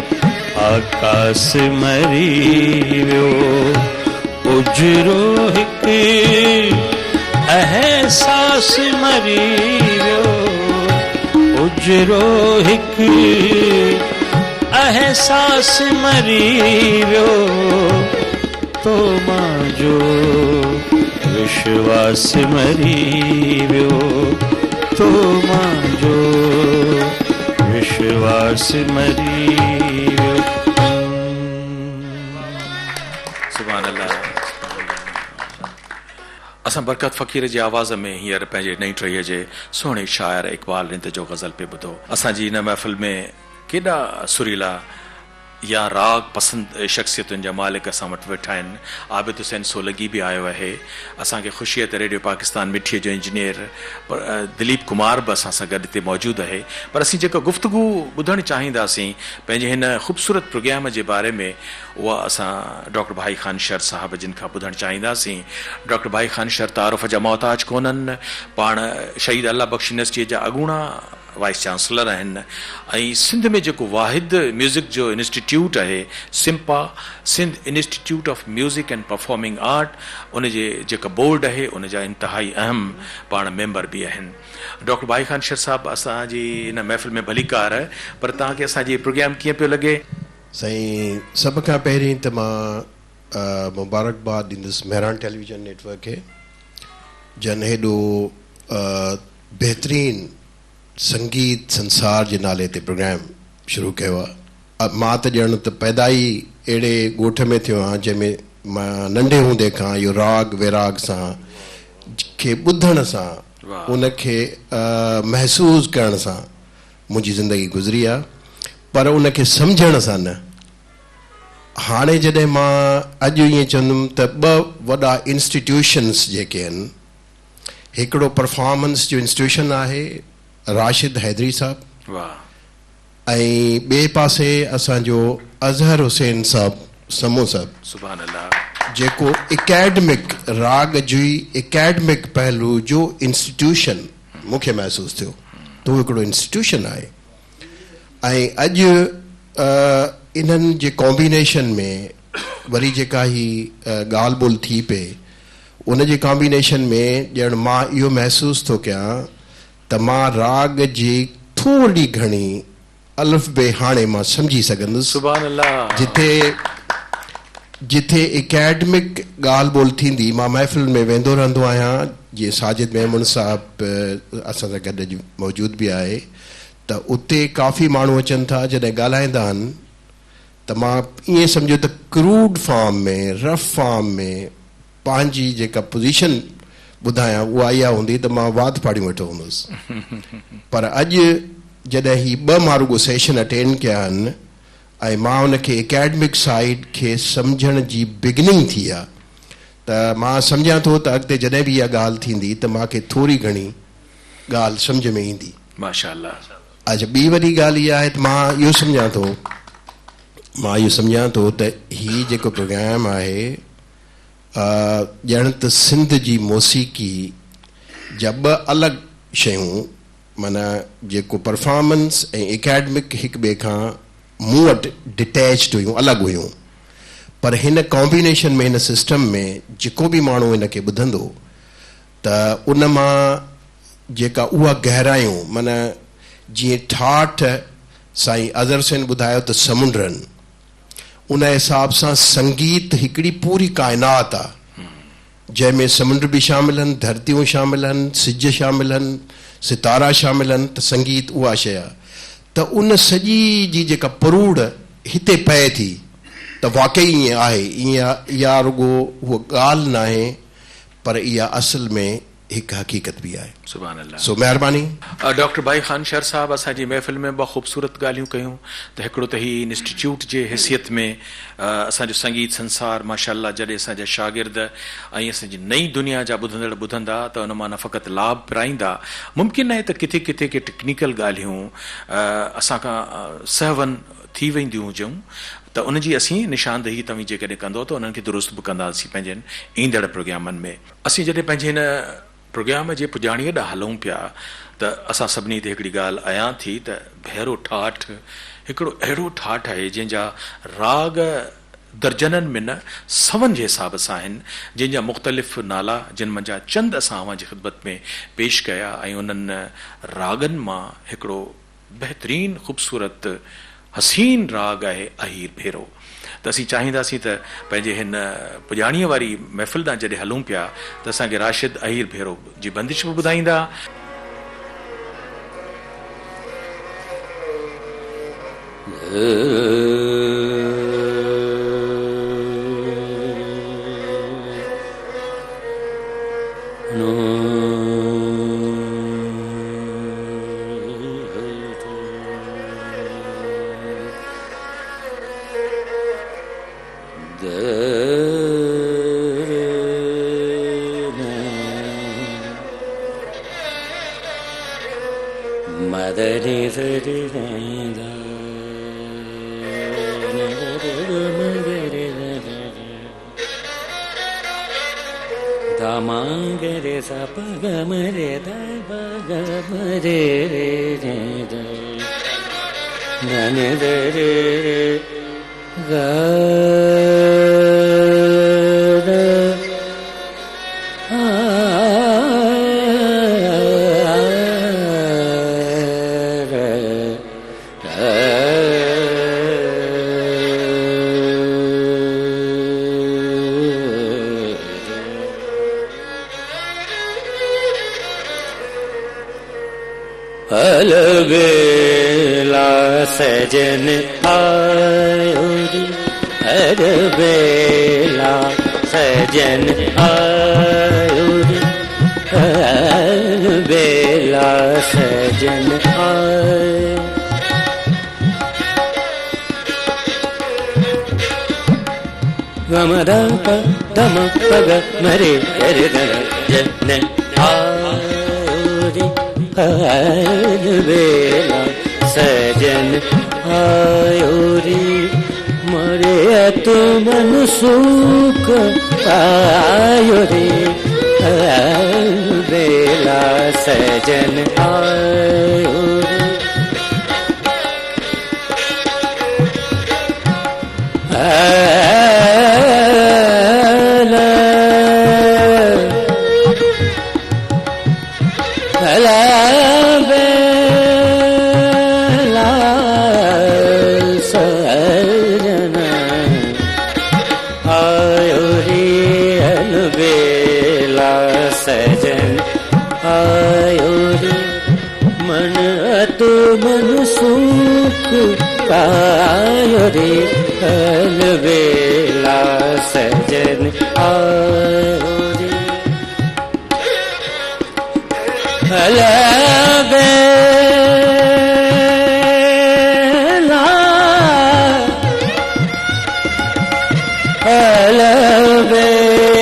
[SPEAKER 4] आकाश मरी वियो उजरो हिकु एहसास मरी वियो उजरो हिकु एहसास मरी वियो तो मुंहिंजो विश्वास मरी वियो तो मुंहिंजो विश्वास मरी वियो
[SPEAKER 1] सुभान अल्लाह असां बरकत फ़कीर जी आवाज़ में हींअर पंहिंजे नई टहीअ जे सुहिणे शाइर इक़बाल रिंद जो गज़ल पे ॿुधो असांजी हिन महफ़िल में केॾा सुरीला या राग पसंदि शख़्सियतुनि जा मालिक असां वटि वेठा आहिनि आबिद हुसैन सोलगी बि आयो आहे असांखे ख़ुशी आहे त रेडियो पाकिस्तान मिठीअ जो इंजीनियर दिलीप कुमार बि असां सां गॾु हिते मौजूदु आहे पर असीं जेका गुफ़्तगू ॿुधणु चाहींदासीं पंहिंजे हिन ख़ूबसूरत प्रोग्राम जे बारे में उहा असां डॉक्टर भाई खान शर साहब जिन खां ॿुधणु चाहींदासीं डॉक्टर भाई खान शर तारुफ़ जा मोहताज कोन्हनि पाण शहीद अल्लाह बख़्श यूनिवर्सिटीअ जा अॻूणा वाइस चांसलर आहिनि ऐं सिंध में जेको वाहिद म्यूज़िक जो इंस्टीट्यूट आहे सिम्पा Sindh institute of music and performing art उन जे जेका बोर्ड आहे उन जा इंतिहाई अहम पाण मेंबर बि आहिनि डॉक्टर भाई खान शर साहब असांजी हिन महफ़िल में भलीकार आहे पर तव्हांखे असांजी प्रोग्राम कीअं पियो लॻे
[SPEAKER 6] साईं सभ खां पहिरीं त मां मुबारकबाद ॾींदुसि मेहरान टेलीविज़न नेटवर्क खे जन हेॾो बहितरीन संगीत संसार जे नाले ते प्रोग्राम शुरू कयो आहे मां त ॼण त पैदा ई अहिड़े ॻोठ में थियो आहियां जंहिंमें मां नंढे हूंदे खां इहो राग वैराग सां खे ॿुधण सां उनखे महसूसु करण सां मुंहिंजी ज़िंदगी गुज़री आहे पर उनखे सम्झण सां न हाणे जॾहिं मां अॼु ईअं चवंदुमि त ॿ वॾा इंस्टीट्यूशन्स जेके आहिनि हिकिड़ो परफॉर्मेंस जो इंस्टीट्यूशन आहे राशिद हैदरी साहब ऐं ॿिए पासे असांजो अज़हर हुसैन साहब समूह साहब
[SPEAKER 1] सुभान अल्लाह
[SPEAKER 6] जेको एकेडमिक राग जी एकेडमिक पहलू जो इंस्टीट्यूशन मूंखे महसूसु थियो त उहो हिकिड़ो इंस्टीट्यूशन आहे ऐं अॼु इन्हनि जे कॉम्बिनेशन में वरी जेका ही ॻाल्हि ॿोल थी पए उन जे कॉम्बिनेशन में ॼण मां इहो महसूसु थो कयां त मां राग जी थोरी घणी अलफ़ बे हाणे मां सम्झी सघंदुसि
[SPEAKER 1] सुभान अल्लाह
[SPEAKER 6] जिथे एकेडमिक ॻाल्हि ॿोल थींदी मां महफ़िल में वेंदो रहंदो आहियां जीअं साजिद मेमून साहिबु असां सां गॾु मौजूदु बि आहे त उते काफ़ी माण्हू अचनि था जॾहिं ॻाल्हाईंदा आहिनि त मां ईअं सम्झो त क्रूड फॉर्म में रफ फॉर्म में पंहिंजी जेका पोज़ीशन ॿुधायां उहा इहा हूंदी त मां वाद फाड़ियूं वेठो हूंदुसि पर अॼु जॾहिं ही ॿ मां रुॻो सेशन अटेंड कया आहिनि ऐं मां उनखे एकेडमिक साइड खे सम्झण जी बिगिनिंग थी आहे त मां सम्झां थो त अॻिते जॾहिं बि इहा ॻाल्हि थींदी त मूंखे थोरी घणी ॻाल्हि सम्झ में ईंदी
[SPEAKER 1] माशाअल्लाह
[SPEAKER 6] अच्छा ॿी वॾी ॻाल्हि इहा आहे त मां इहो सम्झां थो त हीउ जेको प्रोग्राम आहे ॼण त सिंध जी मौसीक़ी जा ॿ अलॻि शयूं माना जेको परफॉर्मेंस ऐं एकेडमिक हिक ॿिए खां मूं वटि डिटैच्ड हुयूं, अलॻि हुयूं, पर हिन कॉम्बिनेशन में, हिन सिस्टम में जेको बि माण्हू हिन खे ॿुधंदो त उन मां जेका उहा गहरायूं, माना जीअं ठाठ साईं अज़हर हुसैन ॿुधायो त समुंडनि, उन हिसाब सां संगीत हिकिड़ी पूरी काइनात आहे जंहिंमें समुंड बि शामिल आहिनि, धरतियूं शामिल आहिनि, सिज शामिल आहिनि, सितारा शामिल आहिनि, त संगीत उहा शइ आहे। त उन सॼी जी जेका परूड़ हिते पए थी त वाक़ई ईअं आहे, ईअं इहा रुॻो उहा ॻाल्हि न आहे, पर इहा असल में हिकु हक़ीक़त बि आहे।
[SPEAKER 1] सुभान अल्लाह।
[SPEAKER 6] सो महिरबानी।
[SPEAKER 1] डॉक्टर भाई ख़ान शहर साहब असांजी महफ़िल में ॿ ख़ूबसूरत ॻाल्हियूं कयूं त हिकिड़ो त ही इंस्टीट्यूट जे हैसियत में असांजो संगीत संसार माशाअल्लाह जॾहिं असांजा शागिर्द ऐं असांजी नई दुनिया जा ॿुधंदड़ ॿुधंदा त उन मां न फ़क़ति लाभ पिराईंदा, मुमकिन आहे त किथे किथे के टेक्निकल ॻाल्हियूं असांखां सहवन थी वेंदियूं हुजूं त उनजी असीं निशानदेही तव्हीं जेकॾहिं कंदो त उन्हनि खे दुरुस्त बि कंदासीं पंहिंजनि ईंदड़ प्रोग्रामनि में। असीं जॾहिं पंहिंजे हिन प्रोग्राम जे पुॼाणीअ ॾांहुं हलूं पिया त असां सभिनी ते हिकिड़ी ॻाल्हि आयां थी त भैरो ठाठ हिकिड़ो अहिड़ो ठाठ आहे जंहिंजा राग दर्जननि में न सवनि जे हिसाब सां आहिनि, जंहिंजा मुख़्तलिफ़ नाला जिन मंझा चंद असां अव्हांजी ख़िदमत में पेश कया ऐं उन्हनि रागनि मां हिकिड़ो बहितरीनु ख़ूबसूरत हसीन राग आहे अहीर भेरो। त असीं चाहींदासीं त पंहिंजे हिन पुॼाणीअ वारी महफ़िल ॾांहुं जॾहिं हलूं पिया त असांखे राशिद अहीर भेरो जी बंदिश बि ॿुधाईंदा।
[SPEAKER 2] अलबेला सजन आयो रे, अलबेला सजन आयो रे, अलबेला सजन आयो। गम दम पग मरे रे जन आयो रे, अलबेला सजन आयो रे, मरे तो मन सुख आयो रे, अलबेला सजन आयो रे। सजन आयो रे, मन तो मन सुख पायो रे, अलबेला सजन आयो रे, अलबेला अलबेला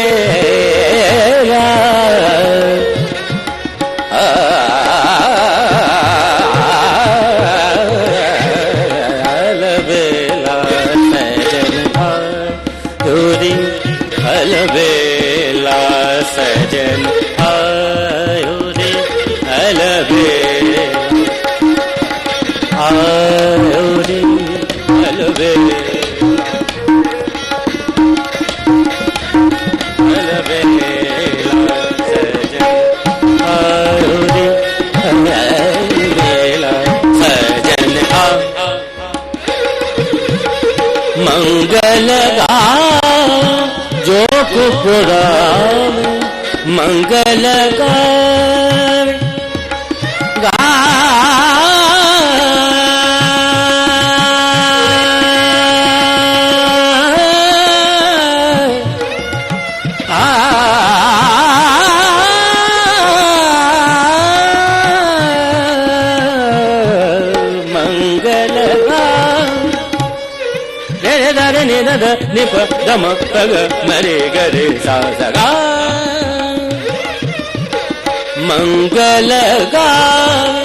[SPEAKER 2] अलबेला सजन आयो रे, अलबेला अलबेला आयो रे अलबेला मंगल गा जो कुपुराम मंगल गा निप दम पग मरे गरे सा सगा मंगल गावे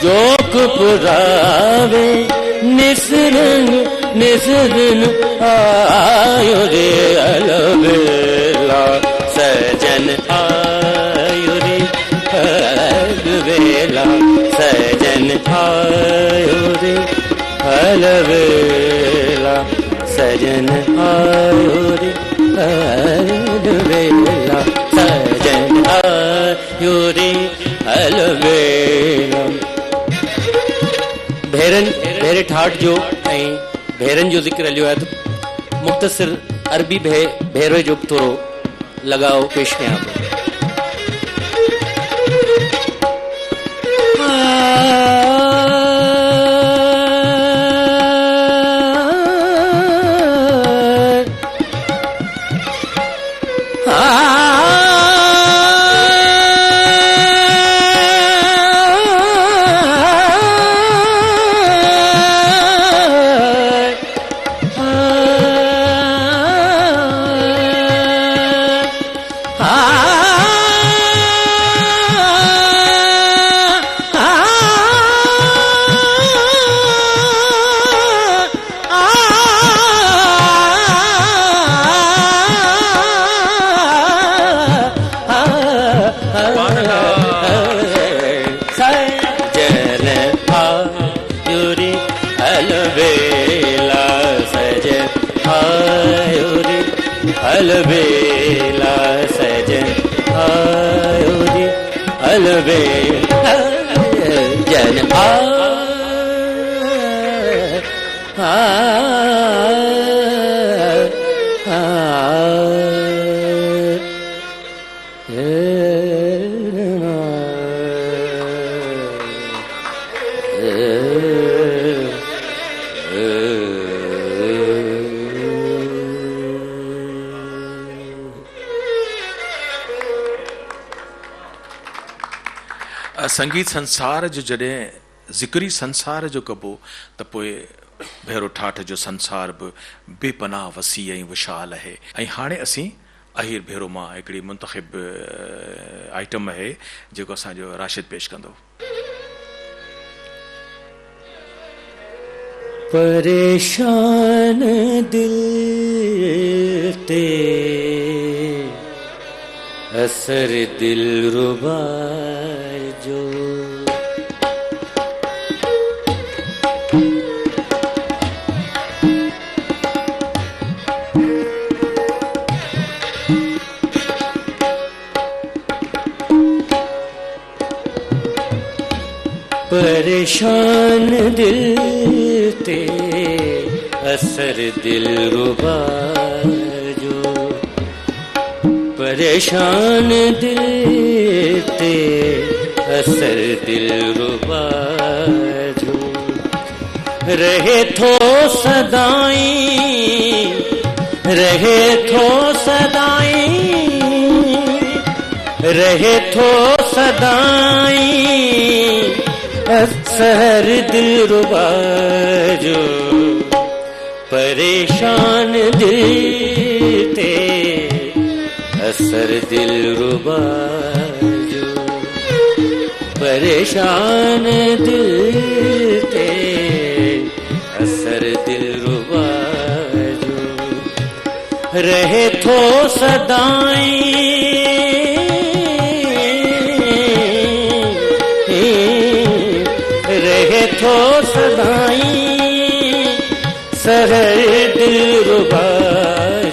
[SPEAKER 2] जोक पुरावे निसरन निसरन आयो रे अलबेला सजन आयो रे अलबेला सजन आयो रे अलबेला सजन आयो रे अलबेला सजन आयो रे अलबेला भेरन भेरे ठाठ जो ऐं भेरन जो ज़िक्र हलियो आहे त मुख़्तसिर अरबी भेरे जो थोरो लॻाओ पेश कयां थो अलबेला सजन आयो रे अलबेला जन
[SPEAKER 1] संगीत संसार जो जॾहिं ज़िक्री संसार जो कबो त पोइ भेरो ठाठ जो संसार बि बेपनाह वसी ऐं विशाल आहे ऐं हाणे असीं अहीर भेरो मां हिकिड़ी मुंतखिब आइटम आहे जेको असांजो राशिद पेश कंदो
[SPEAKER 2] परेशान दिल ते असर दिल रुबा जो परेशान दिल ते असर दिल रुबा जो परेशान दिल ते असर दिल रुबा जो रहे थो सदाई रहे थो सदाई रहे थो सदाई असर दिल रुबा जो परेशान दिल ते असर दिल रुबा जो परेशान दिल ते असर दिल रुबा जो रहे थो सदाई थो सदाई सहर दिलरुबा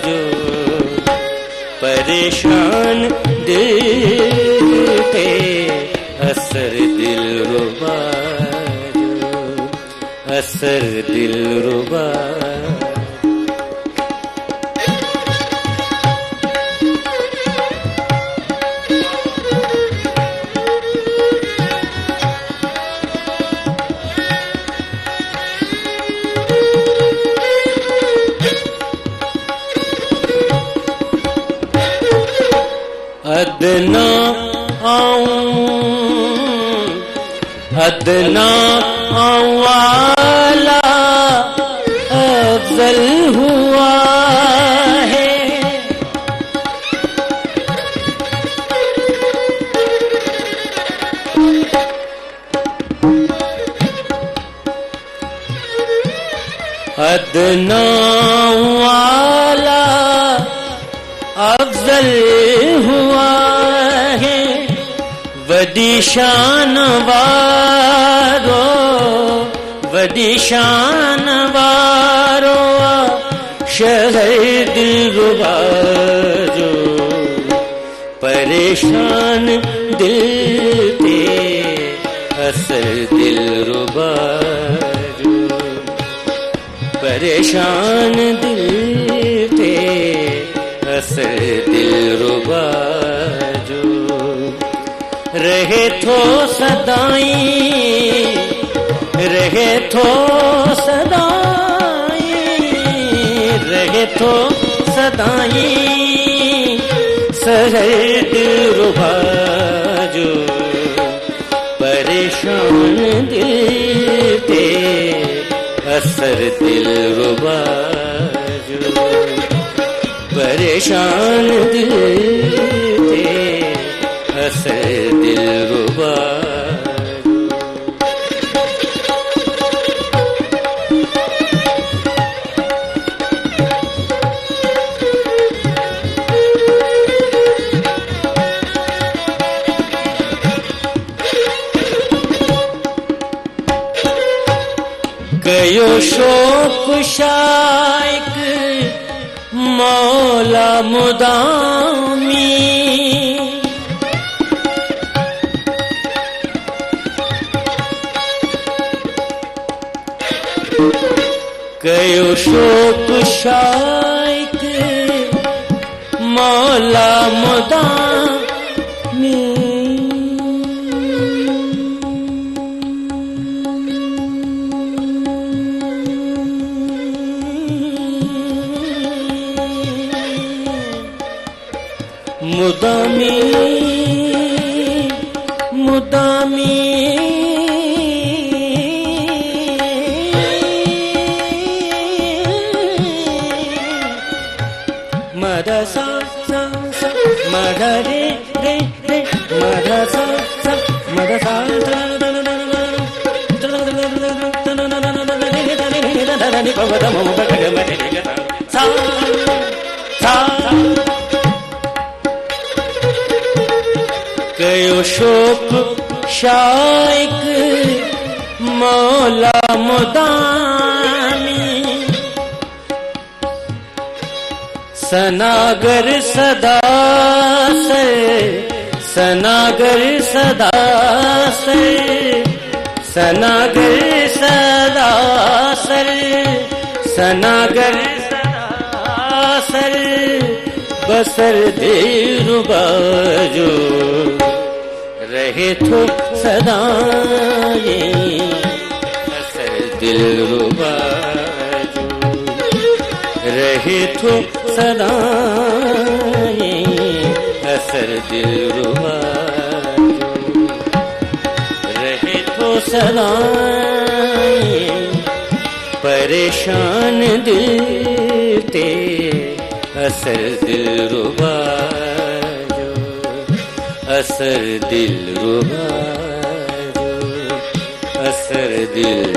[SPEAKER 2] जो परेशान दिल पे असर दिलरुबा जो असर दिलरुबा। अदना आऊं वाला अफजल हुआ है। अदना वाला अफजल हुआ है। वडी शान वारो शहर दिलरुबा जो परेशान दिल पे असर दिलरुबा जो परेशान दिल पे असर दिलरुबा जो रहे थो सदाई रहे थो सदाई रहे थो सदाई सहर दिलरुबा जो परेशान दिल पे असर दिलरुबा जो परेशान दिल पे असर दिलरुबा। कयो शोक शाइक मौला मुदामी कयो शोक शाइक मौला मुदामी मुदामी मुदामी मदा सा सा सा मदा रे रे रे मदा सा सा मदा सा कयो शोक शाइक मौला मुदामी सनागर सदा से सनागर सदा से सनागर सदा सर सनागर सदा सर बसर दिलरुबा जो रहे थो सदाई असर दिलरुबा जो रहे थो सदाई असर दिलरुबा जो रहे थो सदाई परेशान दिल ते असर दिलरुबा जो असर दिलरुबा जो असर दिल